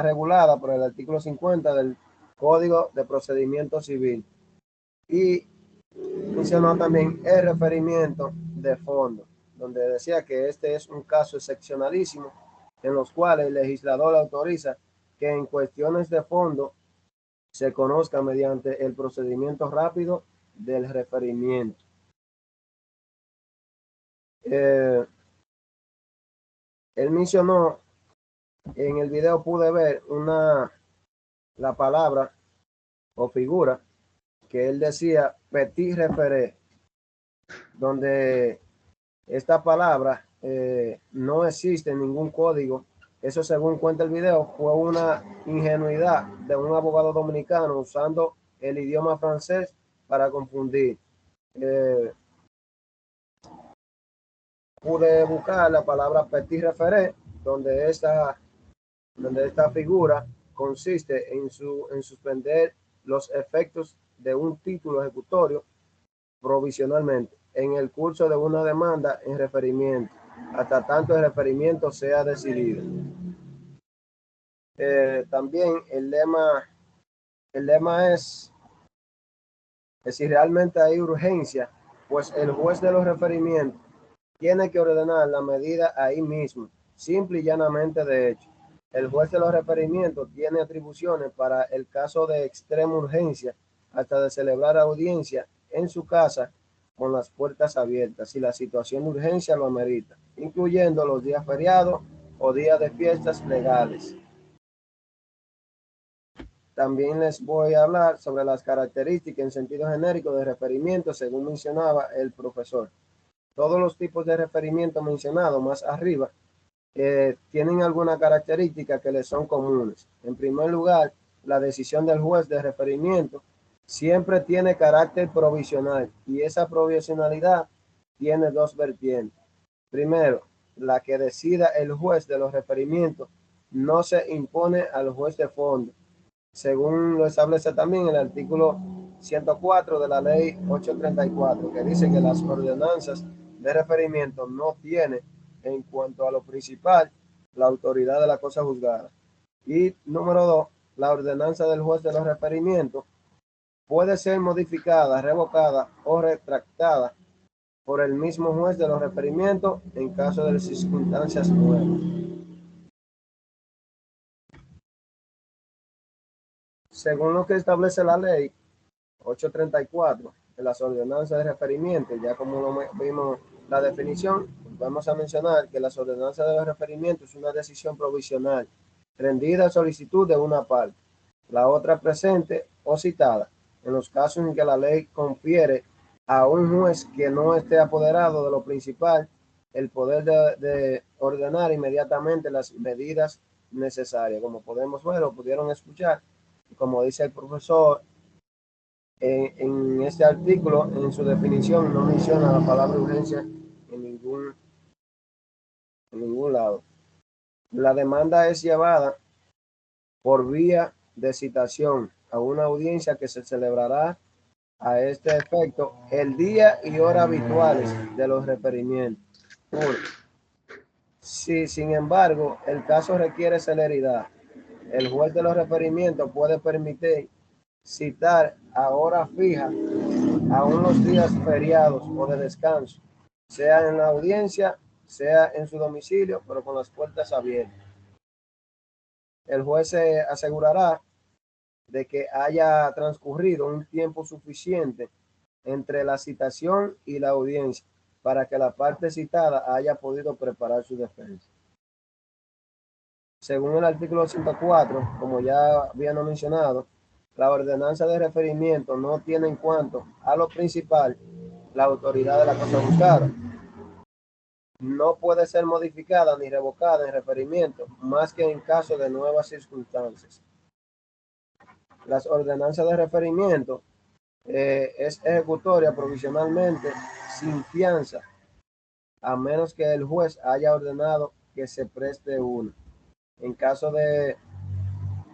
Speaker 3: regulada por el artículo 50 del Código de Procedimiento Civil. Y mencionó también el referimiento de fondo, donde decía que este es un caso excepcionalísimo en los cuales el legislador autoriza que en cuestiones de fondo se conozca mediante el procedimiento rápido del referimiento. Él mencionó, en el video pude ver la palabra o figura que él decía petit referé, donde esta palabra no existe en ningún código. Eso, según cuenta el video, fue una ingenuidad de un abogado dominicano usando el idioma francés para confundir. Pude buscar la palabra petit referé, donde esta figura consiste en suspender los efectos de un título ejecutorio provisionalmente en el curso de una demanda en referimiento, hasta tanto el referimiento sea decidido. También el lema es que si realmente hay urgencia, pues el juez de los referimientos tiene que ordenar la medida ahí mismo, simple y llanamente. De hecho, el juez de los referimientos tiene atribuciones para el caso de extrema urgencia, hasta de celebrar audiencia en su casa con las puertas abiertas, si la situación de urgencia lo amerita, incluyendo los días feriados o días de fiestas legales. También les voy a hablar sobre las características en sentido genérico de referimiento, según mencionaba el profesor. Todos los tipos de referimiento mencionados más arriba tienen alguna característica que les son comunes. En primer lugar, la decisión del juez de referimiento siempre tiene carácter provisional y esa provisionalidad tiene dos vertientes. Primero, la que decida el juez de los referimientos no se impone al juez de fondo, según lo establece también el artículo 104 de la ley 834, que dice que las ordenanzas de referimiento no tienen, en cuanto a lo principal, la autoridad de la cosa juzgada. Y número 2, la ordenanza del juez de los referimientos puede ser modificada, revocada o retractada por el mismo juez de los referimientos en caso de circunstancias nuevas. Según lo que establece la ley 834 de las ordenanzas de referimiento, ya como lo vimos la definición, vamos a mencionar que las ordenanzas de referimiento es una decisión provisional rendida a solicitud de una parte, la otra presente o citada, en los casos en que la ley confiere a un juez que no esté apoderado de lo principal el poder de ordenar inmediatamente las medidas necesarias. Como podemos ver o pudieron escuchar, como dice el profesor, en este artículo, en su definición, no menciona la palabra urgencia en ningún lado. La demanda es llevada por vía de citación a una audiencia que se celebrará a este efecto el día y hora habituales de los referimientos. Si, sin embargo, el caso requiere celeridad, el juez de los referimientos puede permitir citar a hora fija a unos días feriados o de descanso, sea en la audiencia, sea en su domicilio, pero con las puertas abiertas. El juez se asegurará de que haya transcurrido un tiempo suficiente entre la citación y la audiencia para que la parte citada haya podido preparar su defensa. Según el artículo 104, como ya habíamos mencionado, la ordenanza de referimiento no tiene en cuanto a lo principal la autoridad de la cosa buscada. No puede ser modificada ni revocada en referimiento, más que en caso de nuevas circunstancias. Las ordenanzas de referimiento es ejecutoria provisionalmente sin fianza, a menos que el juez haya ordenado que se preste una. En caso de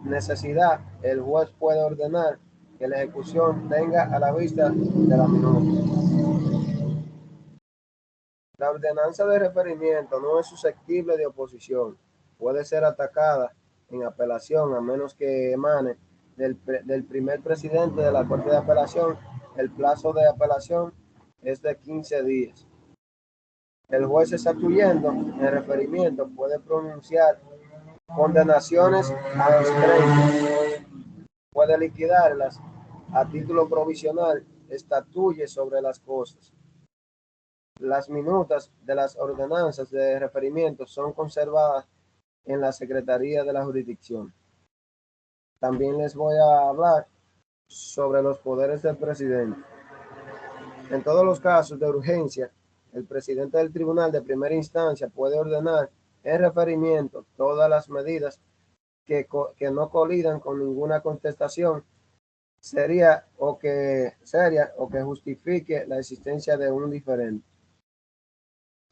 Speaker 3: necesidad, el juez puede ordenar que la ejecución tenga a la vista de la minuta. La ordenanza de referimiento no es susceptible de oposición. Puede ser atacada en apelación a menos que emane del primer presidente de la Corte de Apelación. El plazo de apelación es de 15 días. El juez extrayendo en referimiento puede pronunciar condenaciones a extremos, puede liquidarlas a título provisional, estatuye sobre las cosas. Las minutas de las ordenanzas de referimiento son conservadas en la Secretaría de la Jurisdicción. También les voy a hablar sobre los poderes del presidente. En todos los casos de urgencia, el presidente del tribunal de primera instancia puede ordenar en referimiento todas las medidas que no colidan con ninguna contestación seria o que justifique la existencia de un diferente.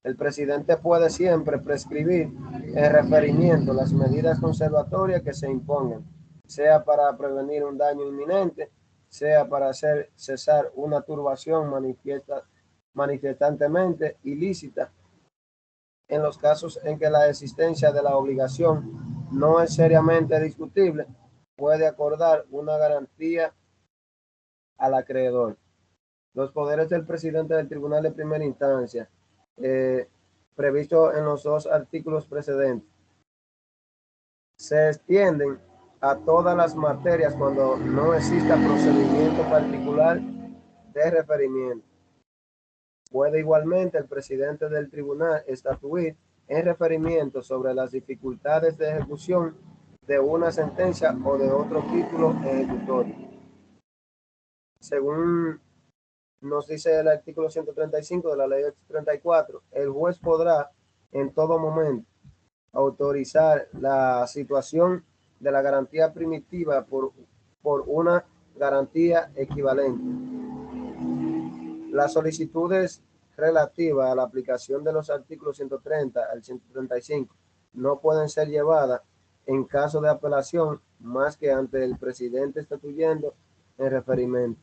Speaker 3: El presidente puede siempre prescribir en referimiento las medidas conservatorias que se impongan, sea para prevenir un daño inminente, sea para hacer cesar una turbación manifestantemente ilícita, en los casos en que la existencia de la obligación no es seriamente discutible, puede acordar una garantía al acreedor. Los poderes del presidente del tribunal de primera instancia, previsto en los dos artículos precedentes, se extienden a todas las materias cuando no exista procedimiento particular de referimiento. Puede igualmente el presidente del tribunal estatuir en referimiento sobre las dificultades de ejecución de una sentencia o de otro título ejecutorio. Según nos dice el artículo 135 de la ley 834, el juez podrá en todo momento autorizar la situación de la garantía primitiva por una garantía equivalente. Las solicitudes relativas a la aplicación de los artículos 130 al 135 no pueden ser llevadas en caso de apelación más que ante el presidente estatuyendo en referimiento.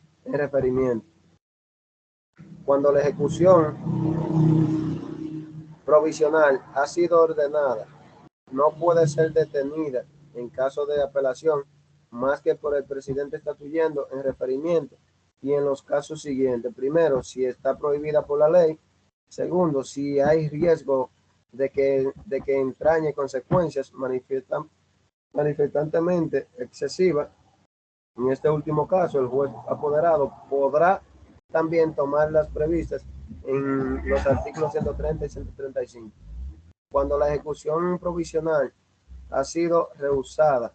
Speaker 3: Cuando la ejecución provisional ha sido ordenada, no puede ser detenida en caso de apelación más que por el presidente estatuyendo en referimiento y en los casos siguientes. Primero, si está prohibida por la ley. Segundo, si hay riesgo de que entrañe consecuencias manifestantemente excesivas. En este último caso, el juez apoderado podrá también tomar las previstas en los artículos 130 y 135. Cuando la ejecución provisional ha sido rehusada,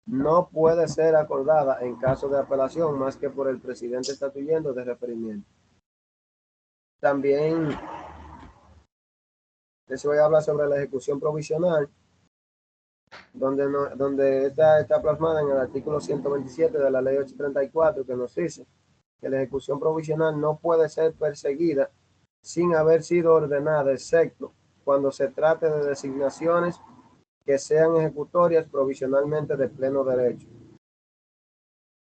Speaker 3: no puede ser acordada en caso de apelación más que por el presidente estatuyendo de referimiento. También les voy a hablar sobre la ejecución provisional, donde está plasmada en el artículo 127 de la ley 834, que nos dice que la ejecución provisional no puede ser perseguida sin haber sido ordenada, excepto cuando se trate de designaciones que sean ejecutorias provisionalmente de pleno derecho.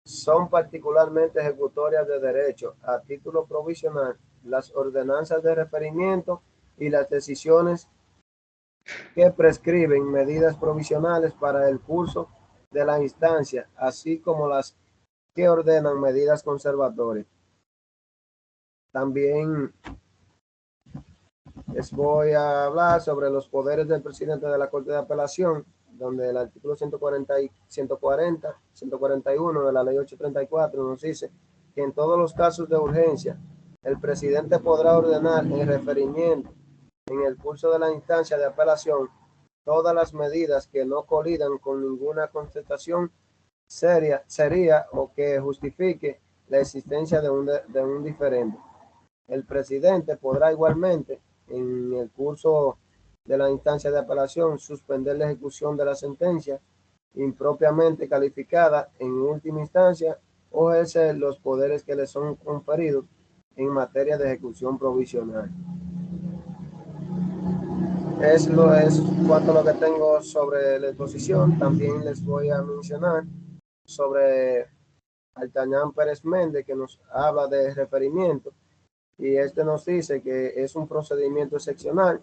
Speaker 3: Son particularmente ejecutorias de derecho a título provisional las ordenanzas de referimiento y las decisiones que prescriben medidas provisionales para el curso de la instancia, así como las que ordenan medidas conservatorias. También les voy a hablar sobre los poderes del presidente de la Corte de Apelación, donde el artículo 141 de la ley 834 nos dice que en todos los casos de urgencia, el presidente podrá ordenar en referimiento en el curso de la instancia de apelación todas las medidas que no colidan con ninguna contestación sería o que justifique la existencia de un diferendo. El presidente podrá igualmente, en el curso de la instancia de apelación, suspender la ejecución de la sentencia impropiamente calificada en última instancia o ejercer los poderes que le son conferidos en materia de ejecución provisional. Es cuanto a lo que tengo sobre la exposición. También les voy a mencionar sobre Altañán Pérez Méndez, que nos habla de referimiento, y nos dice que es un procedimiento excepcional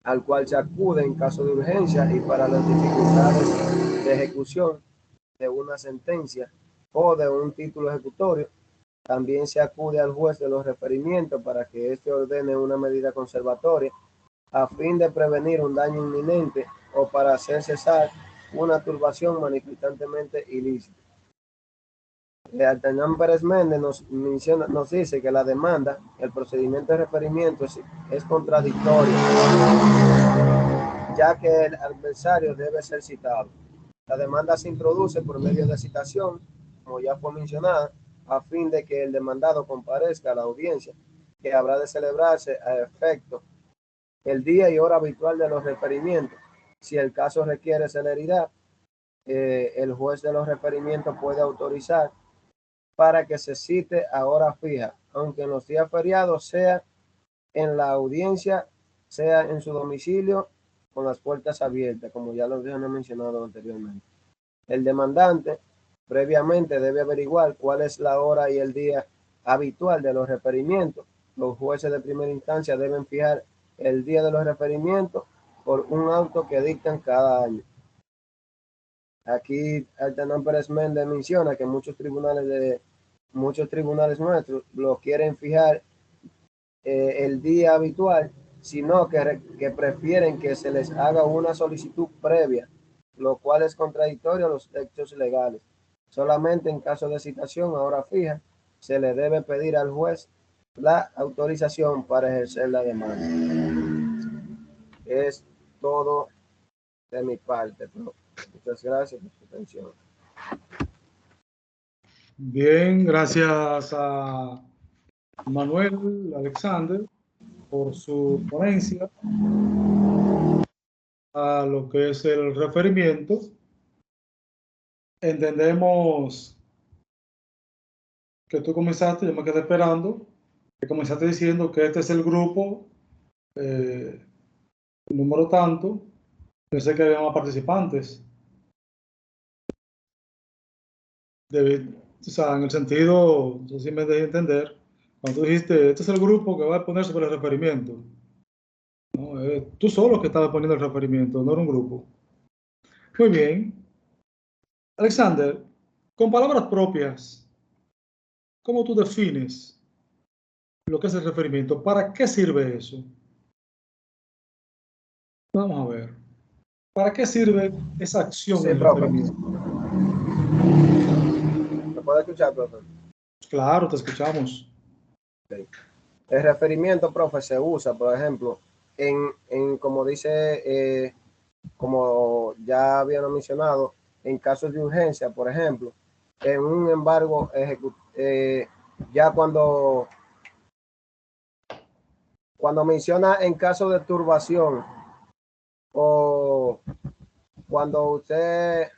Speaker 3: al cual se acude en caso de urgencia y para las dificultades de ejecución de una sentencia o de un título ejecutorio. También se acude al juez de los referimientos para que éste ordene una medida conservatoria a fin de prevenir un daño inminente o para hacer cesar una turbación manifestantemente ilícita. Altañán Pérez Méndez nos dice que la demanda, el procedimiento de referimiento es contradictorio, ya que el adversario debe ser citado. La demanda se introduce por medio de citación, como ya fue mencionada, a fin de que el demandado comparezca a la audiencia, que habrá de celebrarse a efecto el día y hora habitual de los referimientos. Si el caso requiere celeridad, el juez de los referimientos puede autorizar para que se cite a hora fija, aunque en los días feriados sea en la audiencia, sea en su domicilio, con las puertas abiertas, como ya lo habían mencionado anteriormente. El demandante previamente debe averiguar cuál es la hora y el día habitual de los referimientos. Los jueces de primera instancia deben fijar el día de los referimientos por un auto que dictan cada año. Aquí Altañán Pérez Méndez menciona que muchos tribunales nuestros lo quieren fijar el día habitual, sino que prefieren que se les haga una solicitud previa, lo cual es contradictorio a los hechos legales. Solamente en caso de citación a hora fija, se le debe pedir al juez la autorización para ejercer la demanda. Es todo de mi parte, profe. Muchas gracias por su atención.
Speaker 1: Bien, gracias a Manuel Alexander por su ponencia a lo que es el referimiento. Entendemos que tú comenzaste, yo me quedé esperando, que comenzaste diciendo que este es el grupo, número tanto. Pensé que había más participantes. O sea, en el sentido, no sé si me dejé entender, cuando tú dijiste, este es el grupo que va a poner sobre el referimiento. No, tú solo que estabas poniendo el referimiento, no era un grupo. Muy bien. Alexander, con palabras propias, ¿cómo tú defines lo que es el referimiento? ¿Para qué sirve eso? Vamos a ver. ¿Para qué sirve esa acción del referimiento?
Speaker 3: ¿Me puede escuchar, profe?
Speaker 1: Claro, te escuchamos.
Speaker 3: Okay. El referimiento, profe, se usa, por ejemplo, como dice, como ya habíamos mencionado, en casos de urgencia, por ejemplo, en un embargo ya cuando menciona en caso de turbación o cuando usted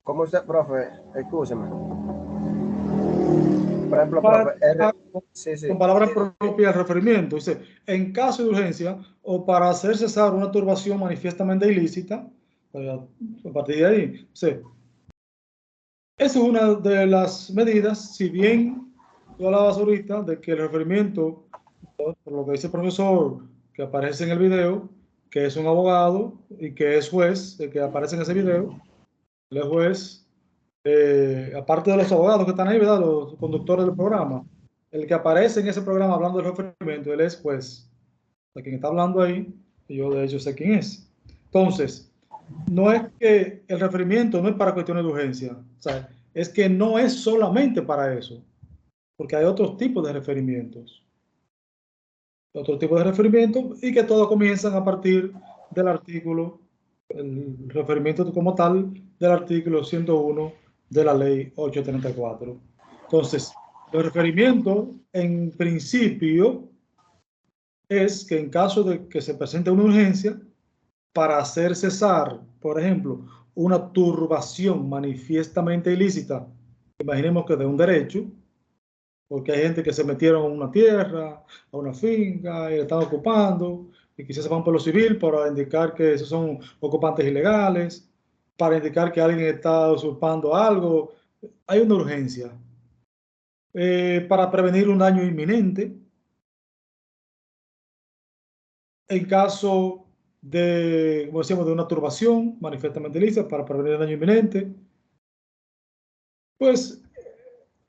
Speaker 3: ¿cómo usted, profe? Excúseme. Por ejemplo, profe,
Speaker 1: con palabras propias, el referimiento dice, en caso de urgencia o para hacer cesar una turbación manifiestamente ilícita, a partir de ahí, sí. Esa es una de las medidas, si bien tú hablabas ahorita de que el referimiento, por lo que dice el profesor que aparece en el video, que es un abogado y que es juez, que aparece en ese video, él es juez, aparte de los abogados que están ahí, ¿verdad? Los conductores del programa, el que aparece en ese programa hablando del referimiento, él es juez. De quien está hablando ahí, y yo de hecho sé quién es. Entonces, no es que el referimiento no es para cuestiones de urgencia, o sea, es que no es solamente para eso, porque hay otros tipos de referimientos. Otro tipo de referimientos y que todos comienzan a partir del artículo, el referimiento como tal del artículo 101 de la ley 834. Entonces, el referimiento en principio es que en caso de que se presente una urgencia para hacer cesar, por ejemplo, una turbación manifiestamente ilícita, imaginemos que de un derecho, porque hay gente que se metieron a una tierra, a una finca, y la están ocupando, y quizás se van por lo civil para indicar que esos son ocupantes ilegales, para indicar que alguien está usurpando algo. Hay una urgencia. Para prevenir un daño inminente, en caso de, como decíamos, de una turbación manifiestamente ilícita, para prevenir el daño inminente, pues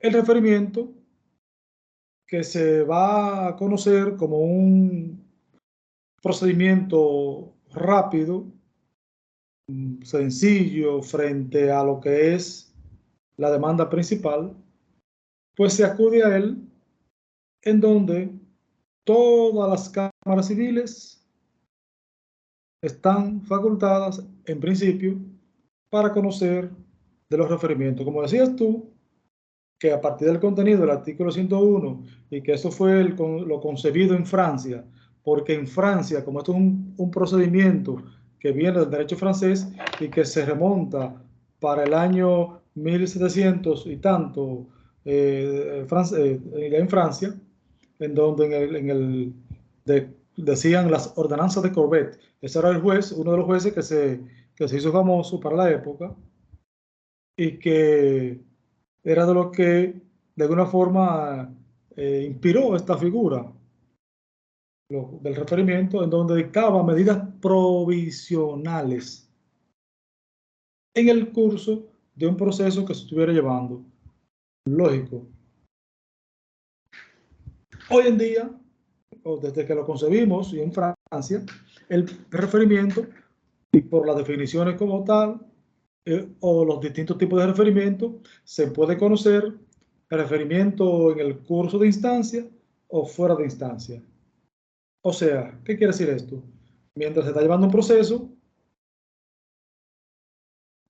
Speaker 1: el referimiento que se va a conocer como un procedimiento rápido, sencillo frente a lo que es la demanda principal, pues se acude a él en donde todas las cámaras civiles están facultadas en principio para conocer de los referimientos. Como decías tú, que a partir del contenido del artículo 101 y que eso fue lo concebido en Francia, porque en Francia, como esto es un procedimiento que viene del derecho francés y que se remonta para el año 1700 y tanto en Francia, en donde decían las ordenanzas de Courbet. Ese era el juez, uno de los jueces que se hizo famoso para la época y que era de lo que de alguna forma inspiró esta figura del referimiento, en donde dictaba medidas provisionales en el curso de un proceso que se estuviera llevando. Lógico. Hoy en día, o desde que lo concebimos, y en Francia, el referimiento, y por las definiciones como tal, o los distintos tipos de referimiento, se puede conocer el referimiento en el curso de instancia o fuera de instancia. O sea, ¿qué quiere decir esto? Mientras se está llevando un proceso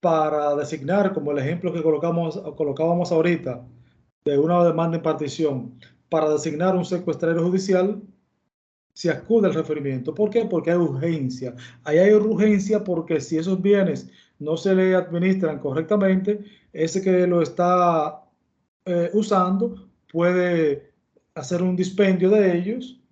Speaker 1: para designar, como el ejemplo que colocábamos ahorita, de una demanda en partición, para designar un secuestrero judicial, se acude al referimiento. ¿Por qué? Porque hay urgencia. Ahí hay urgencia porque si esos bienes no se le administran correctamente, ese que lo está usando puede hacer un dispendio de ellos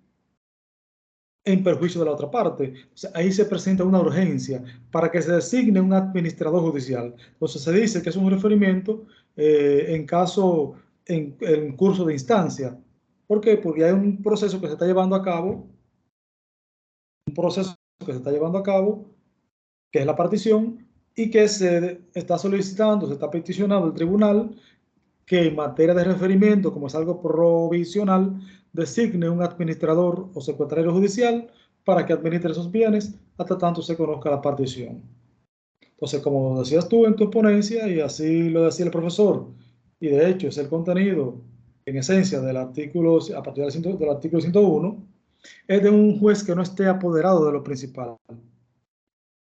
Speaker 1: en perjuicio de la otra parte. O sea, ahí se presenta una urgencia para que se designe un administrador judicial. Entonces se dice que es un referimiento en caso, en curso de instancia. ¿Por qué? Porque hay un proceso que se está llevando a cabo, que es la partición, y que se está solicitando, se está peticionando al tribunal que en materia de referimiento, como es algo provisional, designe un administrador o secretario judicial para que administre esos bienes hasta tanto se conozca la partición. Entonces, como decías tú en tu ponencia, y así lo decía el profesor, y de hecho es el contenido en esencia del artículo, a partir del artículo 101, es de un juez que no esté apoderado de lo principal.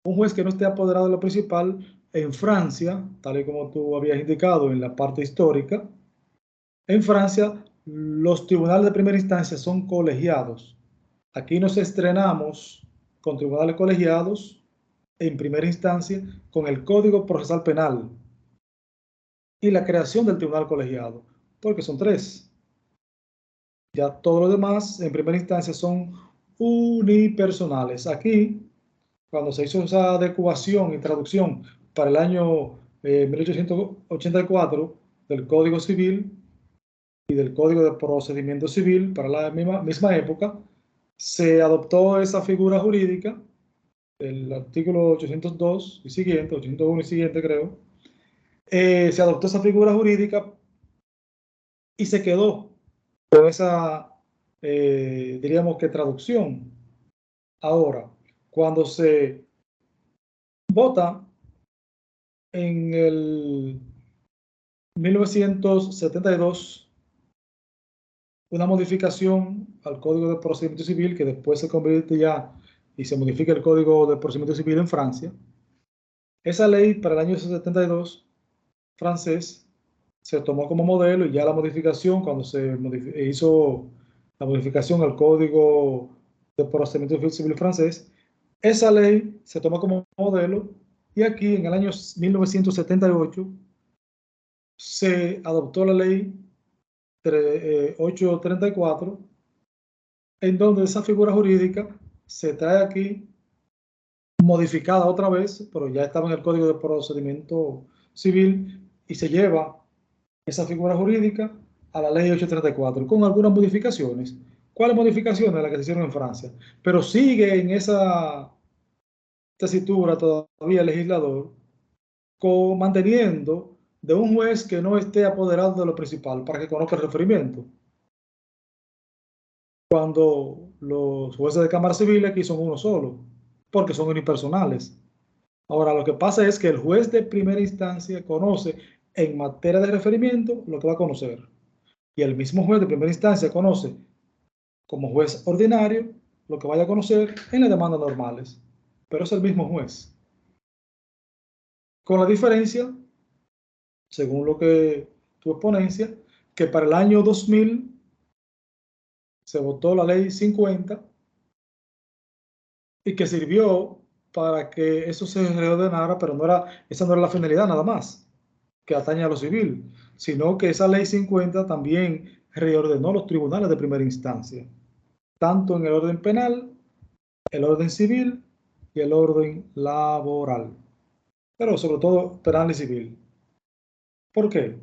Speaker 1: Un juez que no esté apoderado de lo principal en Francia, tal y como tú habías indicado en la parte histórica, en Francia, los tribunales de primera instancia son colegiados. Aquí nos estrenamos con tribunales colegiados en primera instancia con el Código Procesal Penal y la creación del tribunal colegiado, porque son tres. Ya todo lo demás en primera instancia son unipersonales. Aquí, cuando se hizo esa adecuación y traducción para el año 1884 del Código Civil, y del Código de Procedimiento Civil para la misma época, se adoptó esa figura jurídica, el artículo 802 y siguiente, 801 y siguiente creo, se adoptó esa figura jurídica y se quedó con esa, diríamos que traducción. Ahora, cuando se vota en el 1972 una modificación al Código de Procedimiento Civil que después se convierte ya y se modifica el Código de Procedimiento Civil en Francia. Esa ley para el año 72 francés se tomó como modelo y ya la modificación, cuando se hizo la modificación al Código de Procedimiento Civil francés, esa ley se tomó como modelo y aquí en el año 1978 se adoptó la ley 834, en donde esa figura jurídica se trae aquí modificada otra vez, pero ya estaba en el Código de Procedimiento Civil y se lleva esa figura jurídica a la ley 834 con algunas modificaciones. ¿Cuáles modificaciones? Las que se hicieron en Francia. Pero sigue en esa tesitura todavía el legislador manteniendo de un juez que no esté apoderado de lo principal para que conozca el referimiento. Cuando los jueces de Cámara Civil aquí son uno solo, porque son unipersonales. Ahora, lo que pasa es que el juez de primera instancia conoce en materia de referimiento lo que va a conocer. Y el mismo juez de primera instancia conoce como juez ordinario lo que vaya a conocer en las demandas normales. Pero es el mismo juez. Con la diferencia, según lo que tu exponencia, que para el año 2000 se votó la ley 50 y que sirvió para que eso se reordenara, pero esa no era la finalidad nada más, que atañe a lo civil, sino que esa ley 50 también reordenó los tribunales de primera instancia, tanto en el orden penal, el orden civil y el orden laboral, pero sobre todo penal y civil. ¿Por qué?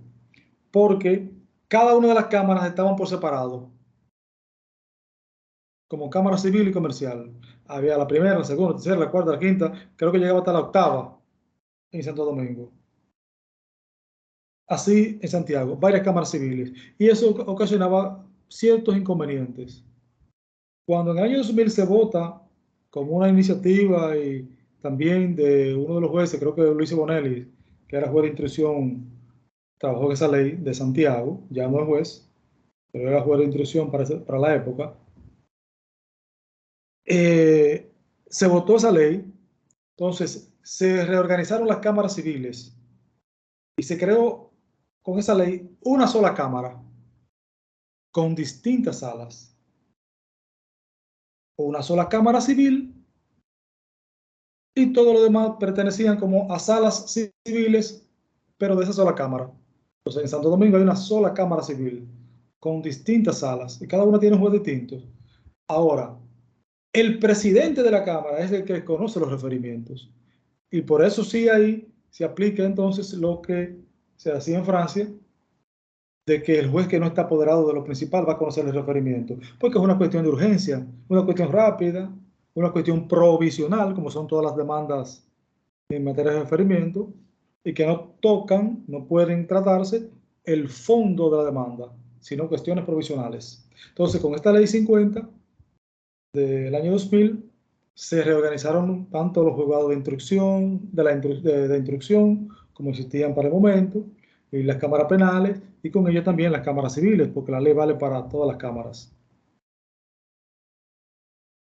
Speaker 1: Porque cada una de las cámaras estaban por separado, como cámara civil y comercial. Había la primera, la segunda, la tercera, la cuarta, la quinta, creo que llegaba hasta la octava en Santo Domingo. Así en Santiago, varias cámaras civiles. Y eso ocasionaba ciertos inconvenientes. Cuando en el año 2000 se vota como una iniciativa y también de uno de los jueces, creo que Luis Bonelli, que era juez de instrucción, trabajó en esa ley de Santiago, ya no es juez, pero era juez de instrucción para la época. Se votó esa ley, entonces se reorganizaron las cámaras civiles y se creó con esa ley una sola cámara con distintas salas. Una sola cámara civil y todo lo demás pertenecían como a salas civiles, pero de esa sola cámara. Entonces en Santo Domingo hay una sola cámara civil con distintas salas y cada una tiene un juez distinto. Ahora, el presidente de la cámara es el que conoce los referimientos y por eso sí ahí se aplica entonces lo que se hacía en Francia, de que el juez que no está apoderado de lo principal va a conocer el referimiento, porque es una cuestión de urgencia, una cuestión rápida, una cuestión provisional, como son todas las demandas en materia de referimiento, y que no tocan, no pueden tratarse el fondo de la demanda, sino cuestiones provisionales. Entonces, con esta ley 50 del año 2000, se reorganizaron tanto los juzgados de instrucción, de instrucción, como existían para el momento, y las cámaras penales, y con ello también las cámaras civiles, porque la ley vale para todas las cámaras.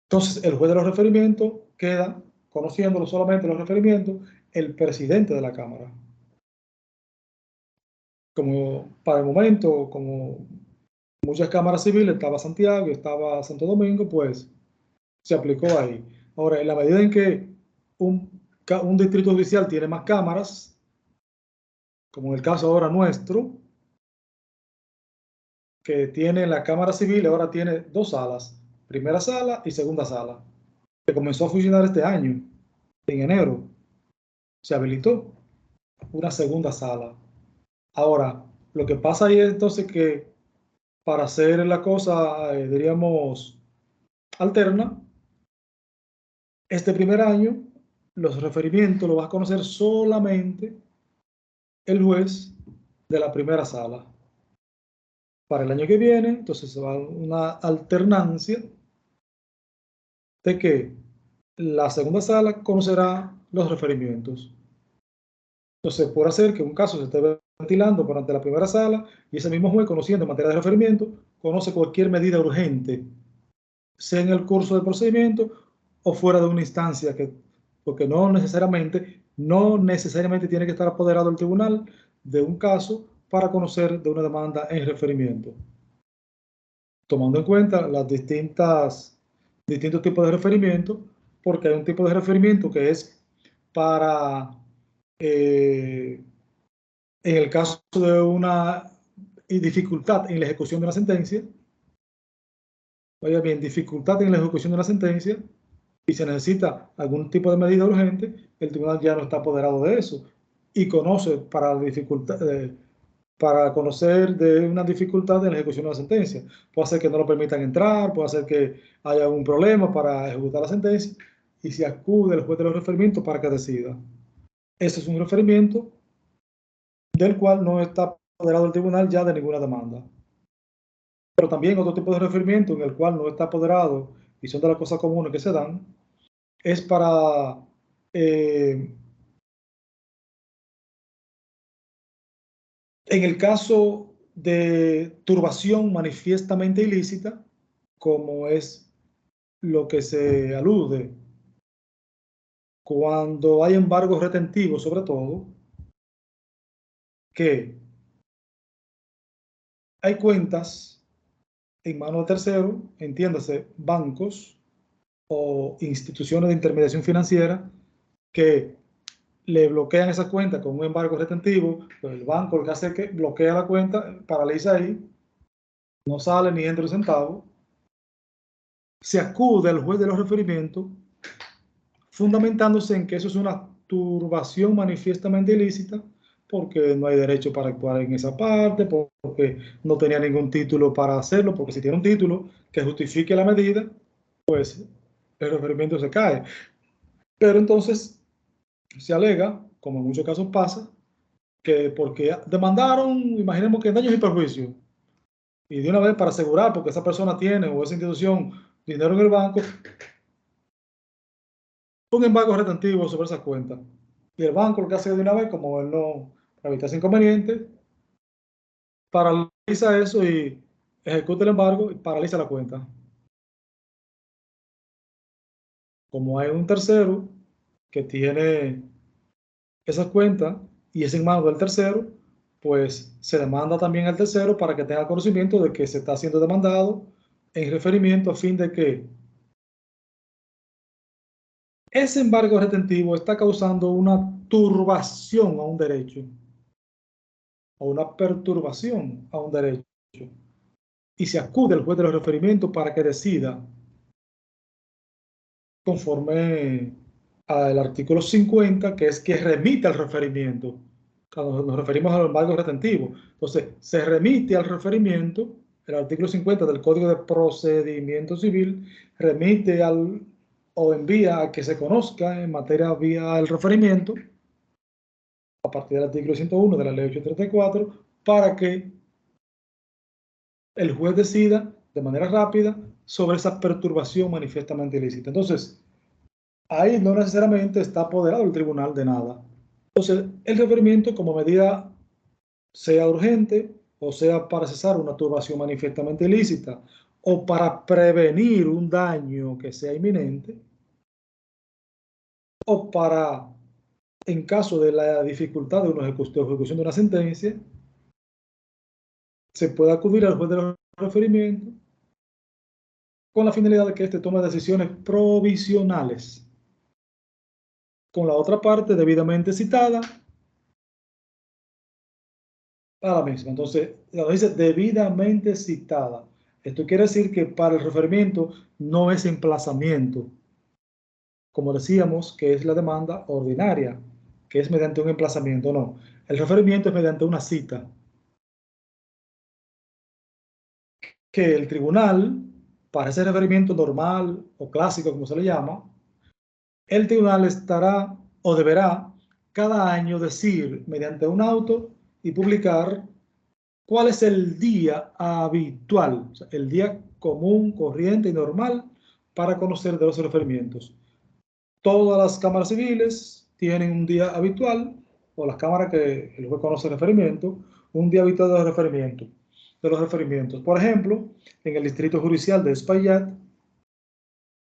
Speaker 1: Entonces, el juez de los referimientos queda, conociéndolo solamente los referimientos, el presidente de la cámara. Como para el momento, como muchas cámaras civiles, estaba Santiago y estaba Santo Domingo, pues se aplicó ahí. Ahora, en la medida en que un distrito judicial tiene más cámaras, como en el caso ahora nuestro, que tiene la Cámara Civil, ahora tiene dos salas, primera sala y segunda sala, que comenzó a funcionar este año, en enero, se habilitó una segunda sala. Ahora, lo que pasa ahí es entonces que para hacer la cosa, diríamos, alterna, este primer año los referimientos los va a conocer solamente el juez de la primera sala. Para el año que viene, entonces se va a una alternancia de que la segunda sala conocerá los referimientos. Entonces, puede ser que un caso se esté ventilando durante la primera sala y ese mismo juez, conociendo en materia de referimiento, conoce cualquier medida urgente, sea en el curso del procedimiento o fuera de una instancia, porque no necesariamente tiene que estar apoderado el tribunal de un caso para conocer de una demanda en referimiento. Tomando en cuenta las distintos tipos de referimiento, porque hay un tipo de referimiento que es para, en el caso de una dificultad en la ejecución de una sentencia, vaya bien, dificultad en la ejecución de una sentencia, y se necesita algún tipo de medida urgente, el tribunal ya no está apoderado de eso y conoce para conocer de una dificultad en la ejecución de la sentencia. Puede ser que no lo permitan entrar, puede ser que haya algún problema para ejecutar la sentencia y se acude al juez de los referimientos para que decida. Ese es un referimiento del cual no está apoderado el tribunal ya de ninguna demanda. Pero también otro tipo de referimiento en el cual no está apoderado y son de las cosas comunes que se dan, es para en el caso de turbación manifiestamente ilícita, como es lo que se alude cuando hay embargos retentivos, sobre todo, que hay cuentas en manos de terceros, entiéndase, bancos o instituciones de intermediación financiera, que le bloquean esa cuenta con un embargo retentivo, pues el banco lo que hace es que bloquea la cuenta, paraliza ahí, no sale ni entra un centavo, se acude al juez de los referimientos, fundamentándose en que eso es una turbación manifiestamente ilícita, porque no hay derecho para actuar en esa parte, porque no tenía ningún título para hacerlo, porque si tiene un título que justifique la medida, pues el referimiento se cae. Pero entonces se alega, como en muchos casos pasa, que porque demandaron, imaginemos que daños y perjuicios, y de una vez para asegurar, porque esa persona tiene o esa institución dinero en el banco, un embargo retentivo sobre esa cuenta. Y el banco lo que hace de una vez, como él no, para evitar ese inconveniente, paraliza eso y ejecuta el embargo y paraliza la cuenta. Como hay un tercero que tiene esa cuenta y es en manos del tercero, pues se demanda también al tercero para que tenga conocimiento de que se está siendo demandado en referimiento a fin de que ese embargo retentivo está causando una turbación a un derecho o una perturbación a un derecho y se acude al juez de los referimientos para que decida conforme al artículo 50, que es que remite al referimiento. Cuando nos referimos al embargo retentivo, entonces se remite al referimiento. El artículo 50 del Código de Procedimiento Civil remite o envía a que se conozca en materia vía el referimiento a partir del artículo 101 de la ley 834 para que el juez decida de manera rápida sobre esa perturbación manifiestamente ilícita. Entonces, ahí no necesariamente está apoderado el tribunal de nada. Entonces, el referimiento como medida sea urgente o sea para cesar una turbación manifiestamente ilícita o para prevenir un daño que sea inminente o para, en caso de la dificultad de una ejecución de una sentencia, se puede acudir al juez de los referimientos con la finalidad de que éste tome decisiones provisionales con la otra parte debidamente citada a la misma. Entonces, lo dice debidamente citada. Esto quiere decir que para el referimiento no es emplazamiento, como decíamos, que es la demanda ordinaria, que es mediante un emplazamiento. No, el referimiento es mediante una cita. Que el tribunal, para ese referimiento normal o clásico, como se le llama, el tribunal estará o deberá cada año decir mediante un auto y publicar cuál es el día habitual, o sea, el día común, corriente y normal para conocer de los referimientos. todas las cámaras civiles tienen un día habitual, o las cámaras que el juez conoce referimiento, un día habitual de los referimientos. Por ejemplo, en el Distrito Judicial de Espaillat,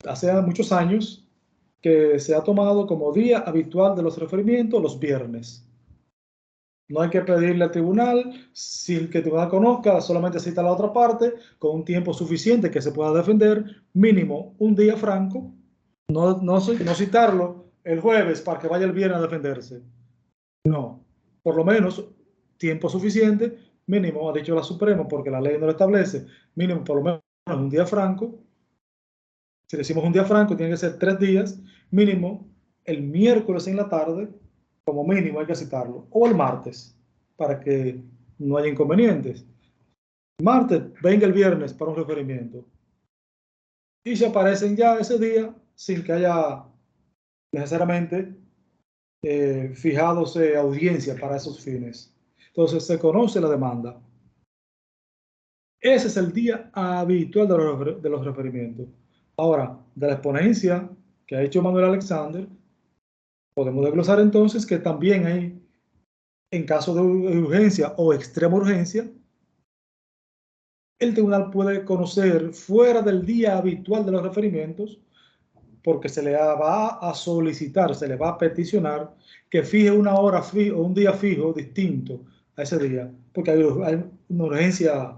Speaker 1: hace muchos años que se ha tomado como día habitual de los referimientos los viernes. No hay que pedirle al tribunal, si el que el tribunal conozca, solamente cita la otra parte, con un tiempo suficiente que se pueda defender, mínimo un día franco, no citarlo el jueves para que vaya el viernes a defenderse. No, por lo menos tiempo suficiente, mínimo, ha dicho la Suprema, porque la ley no lo establece, mínimo por lo menos un día franco. Si decimos un día franco, tiene que ser 3 días, mínimo el miércoles en la tarde, como mínimo hay que citarlo, o el martes, para que no haya inconvenientes. Martes, venga el viernes para un referimiento. Y se aparecen ya ese día sin que haya necesariamente fijándose audiencia para esos fines. Entonces se conoce la demanda. Ese es el día habitual de los referimientos. Ahora, de la exponencia que ha hecho Manuel Alexander, podemos desglosar entonces que también hay, en caso de urgencia o extrema urgencia, el tribunal puede conocer fuera del día habitual de los referimientos, porque se le va a solicitar, se le va a peticionar que fije una hora o un día fijo distinto a ese día, porque hay una urgencia,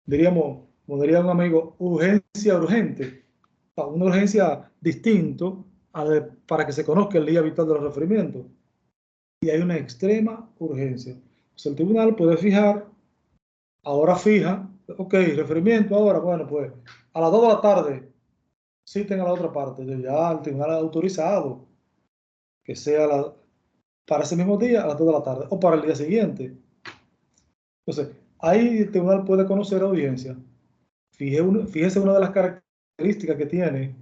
Speaker 1: diríamos, como diría un amigo, urgencia urgente, una urgencia distinto para que se conozca el día habitual de los referimientos. Y hay una extrema urgencia. Entonces el tribunal puede fijar a hora fija, ok, referimiento ahora, bueno, pues a las 2 de la tarde citen a la otra parte, ya el tribunal ha autorizado que sea para ese mismo día a las 2 de la tarde o para el día siguiente. Entonces, ahí el tribunal puede conocer audiencia. Fíjese una de las características que tiene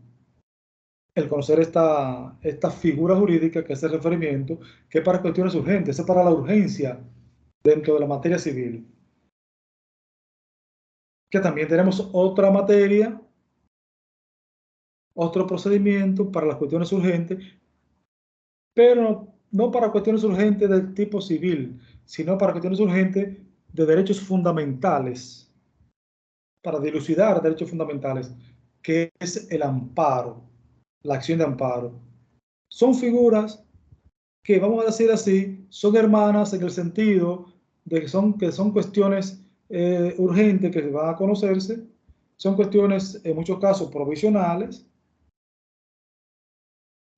Speaker 1: el conocer esta figura jurídica que es el referimiento, que es para cuestiones urgentes, es para la urgencia dentro de la materia civil. Que también tenemos otra materia, otro procedimiento para las cuestiones urgentes, pero no para cuestiones urgentes del tipo civil, sino para cuestiones urgentes de derechos fundamentales, para dilucidar derechos fundamentales, que es el amparo, la acción de amparo. Son figuras que, vamos a decir así, son hermanas en el sentido de que son cuestiones urgentes que van a conocerse, son cuestiones en muchos casos provisionales,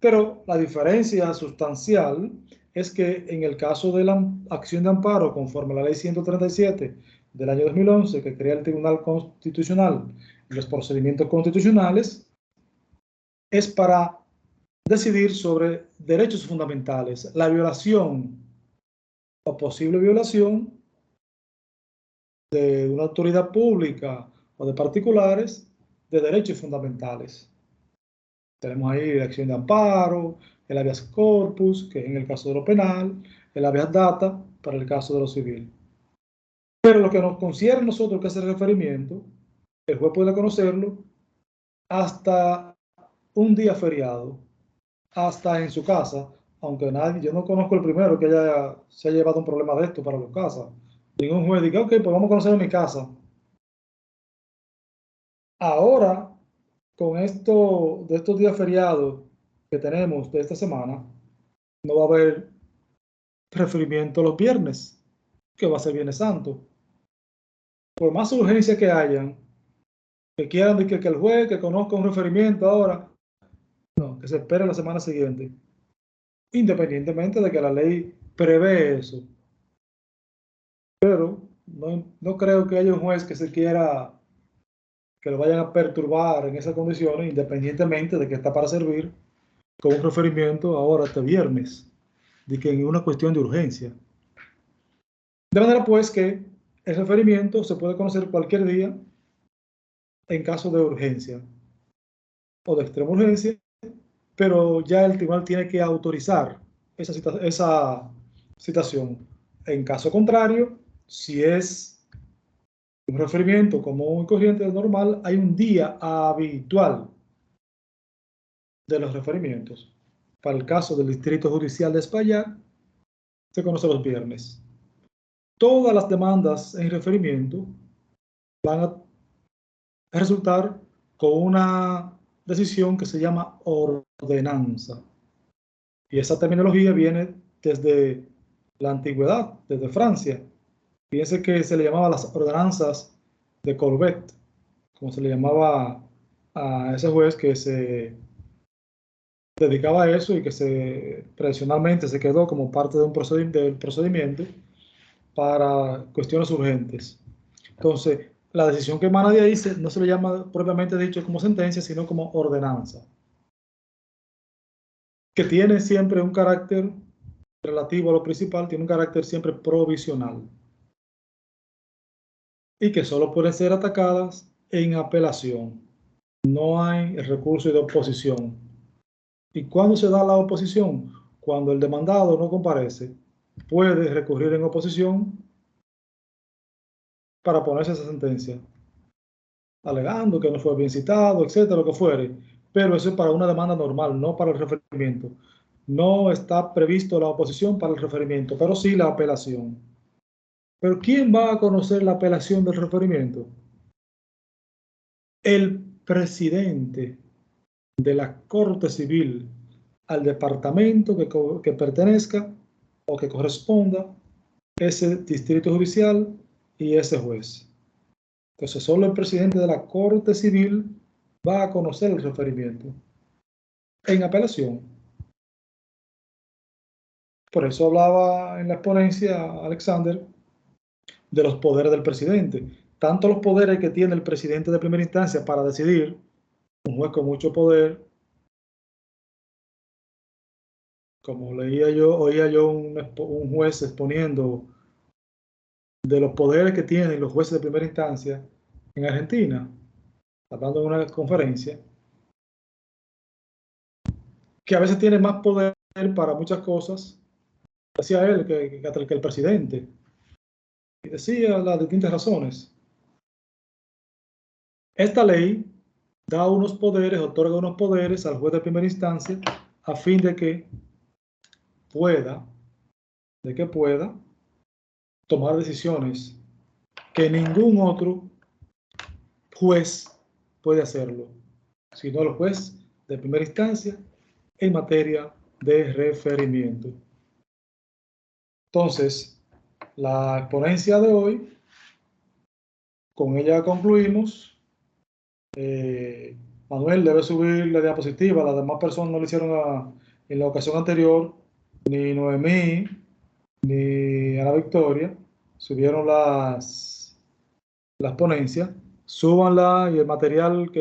Speaker 1: pero la diferencia sustancial es que en el caso de la acción de amparo, conforme a la ley 137 del año 2011, que crea el Tribunal Constitucional y los procedimientos constitucionales, es para decidir sobre derechos fundamentales, la violación o posible violación de una autoridad pública o de particulares de derechos fundamentales. Tenemos ahí la acción de amparo, el habeas corpus, que es en el caso de lo penal, el habeas data para el caso de lo civil. Pero lo que nos concierne a nosotros, que es el referimiento, el juez puede conocerlo hasta un día feriado, hasta en su casa, aunque yo no conozco el primero que se haya llevado un problema de esto para los casas. Ningún juez diga, ok, pues vamos a conocer en mi casa. Ahora, con esto de estos días feriados que tenemos de esta semana, no va a haber referimiento los viernes, que va a ser Viernes Santo. Por más urgencia que hayan, que quieran que el juez que conozca un referimiento ahora, no, que se espere la semana siguiente, independientemente de que la ley prevé eso. Pero no creo que haya un juez que que lo vayan a perturbar en esas condiciones, independientemente de que está para servir con un referimiento ahora este viernes, de que en una cuestión de urgencia. De manera pues que el referimiento se puede conocer cualquier día en caso de urgencia o de extrema urgencia, pero ya el tribunal tiene que autorizar esa citación. En caso contrario, si es un referimiento común y corriente normal, hay un día habitual de los referimientos. para el caso del Distrito Judicial de Espaillat, se conoce los viernes. Todas las demandas en referimiento van a resultar con una decisión que se llama ordenanza. Y esa terminología viene desde la antigüedad, desde Francia. Fíjense que se le llamaba las ordenanzas de Corbett, como se le llamaba a ese juez que se dedicaba a eso y que tradicionalmente se quedó como parte de del procedimiento para cuestiones urgentes. Entonces, la decisión que emana de ahí no se le llama propiamente dicho como sentencia, sino como ordenanza, que tiene siempre un carácter relativo a lo principal, tiene un carácter siempre provisional y que solo pueden ser atacadas en apelación. No hay recurso de oposición. ¿Y cuándo se da la oposición? Cuando el demandado no comparece, puede recurrir en oposición para ponerse esa sentencia, alegando que no fue bien citado, etcétera, lo que fuere. Pero eso es para una demanda normal, no para el referimiento. No está previsto la oposición para el referimiento, pero sí la apelación. Pero ¿quién va a conocer la apelación del referimiento? El presidente de la Corte Civil al departamento que pertenezca o que corresponda ese distrito judicial y ese juez. Entonces, solo el presidente de la Corte Civil va a conocer el referimiento en apelación. Por eso hablaba en la exponencia Alexander de los poderes del presidente. Tanto los poderes que tiene el presidente de primera instancia para decidir, un juez con mucho poder, como oía yo un juez exponiendo de los poderes que tienen los jueces de primera instancia en Argentina, hablando en una conferencia, que a veces tiene más poder para muchas cosas, decía él, que el presidente. Y decía las distintas razones. Esta ley da unos poderes, otorga unos poderes al juez de primera instancia a fin de que pueda tomar decisiones que ningún otro juez puede hacerlo, sino el juez de primera instancia en materia de referimiento. Entonces, la exponencia de hoy, con ella concluimos. Manuel debe subir la diapositiva, las demás personas no lo hicieron en la ocasión anterior, ni Noemí, ni Ana Victoria, subieron las ponencias, súbanla y el material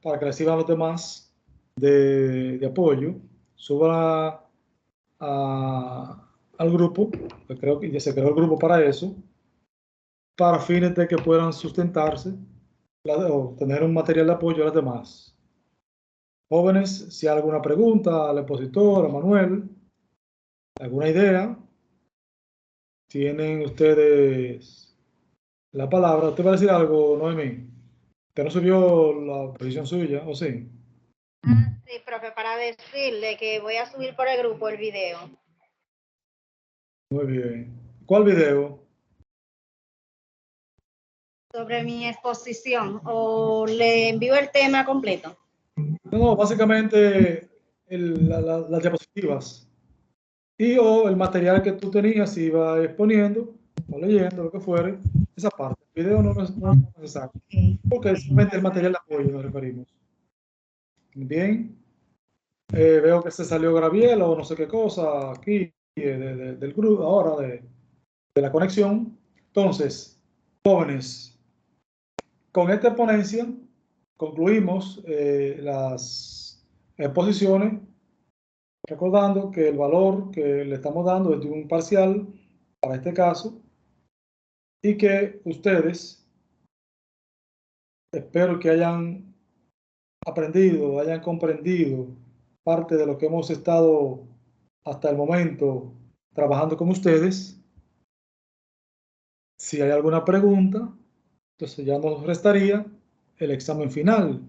Speaker 1: para que les sirvan los demás de apoyo, súbanla al grupo, que creo que ya se creó el grupo para eso, para fines de que puedan sustentarse o tener un material de apoyo a los demás. Jóvenes, si hay alguna pregunta al expositor, a Manuel, alguna idea, tienen ustedes la palabra. ¿Usted va a decir algo, Noemí? ¿Usted no subió la posición suya, o sí?
Speaker 4: Sí, profe, para decirle que voy a subir por el grupo el video.
Speaker 1: Muy bien. ¿Cuál video?
Speaker 4: Sobre mi exposición, o le envío el tema completo.
Speaker 1: No, básicamente las diapositivas o el material que tú tenías iba exponiendo o leyendo, lo que fuere, esa parte. El video no es necesario, porque es simplemente el material de apoyo nos referimos. Bien, veo que se salió Graviela o no sé qué cosa aquí del grupo, ahora de la conexión. Entonces, jóvenes, con esta ponencia concluimos las exposiciones, recordando que el valor que le estamos dando es de un parcial para este caso y que ustedes, espero que hayan aprendido, hayan comprendido parte de lo que hemos estado hasta el momento trabajando con ustedes. Si hay alguna pregunta, entonces ya nos restaría el examen final,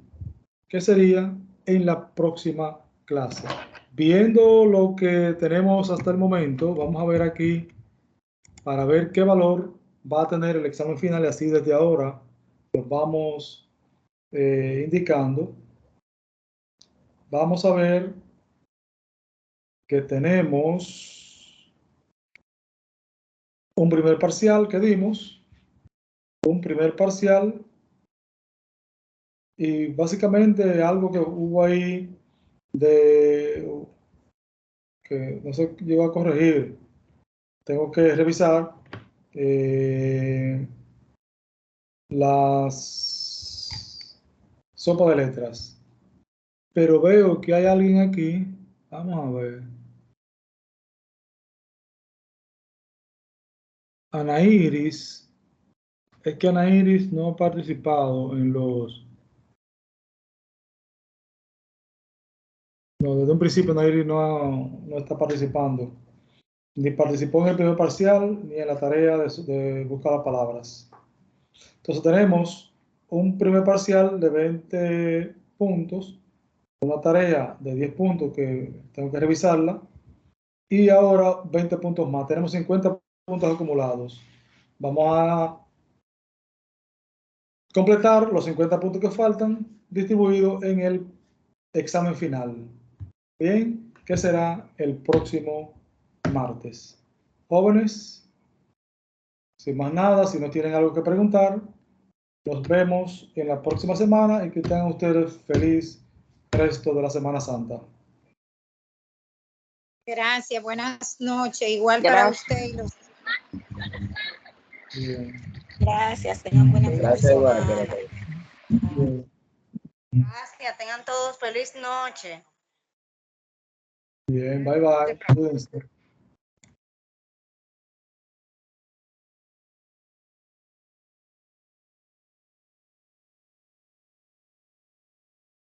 Speaker 1: que sería en la próxima clase. Viendo lo que tenemos hasta el momento, vamos a ver aquí para ver qué valor va a tener el examen final y así desde ahora los vamos indicando. Vamos a ver que tenemos un primer parcial que dimos, un primer parcial y básicamente algo que hubo ahí de que no se llegó a corregir. Tengo que revisar las sopas de letras. Pero veo que hay alguien aquí. Vamos a ver. Ana Iris. Es que Ana Iris no ha participado en los... No, desde un principio Ana Iris no está participando. Ni participó en el primer parcial, ni en la tarea de buscar las palabras. Entonces tenemos un primer parcial de 20 puntos, una tarea de 10 puntos que tengo que revisarla, y ahora 20 puntos más. Tenemos 50 puntos acumulados. Vamos a completar los 50 puntos que faltan, distribuidos en el examen final. Bien, que será el próximo martes. Jóvenes, sin más nada, si no tienen algo que preguntar, nos vemos en la próxima semana y que tengan ustedes feliz resto de la Semana Santa.
Speaker 4: Gracias, buenas noches. Igual para usted y los...
Speaker 1: Bien.
Speaker 2: Gracias, tengan buena fin de
Speaker 3: Gracias, igual.
Speaker 2: semana.
Speaker 1: Bien.
Speaker 4: Gracias, tengan todos feliz noche.
Speaker 1: Bien, bye bye. Cuídense.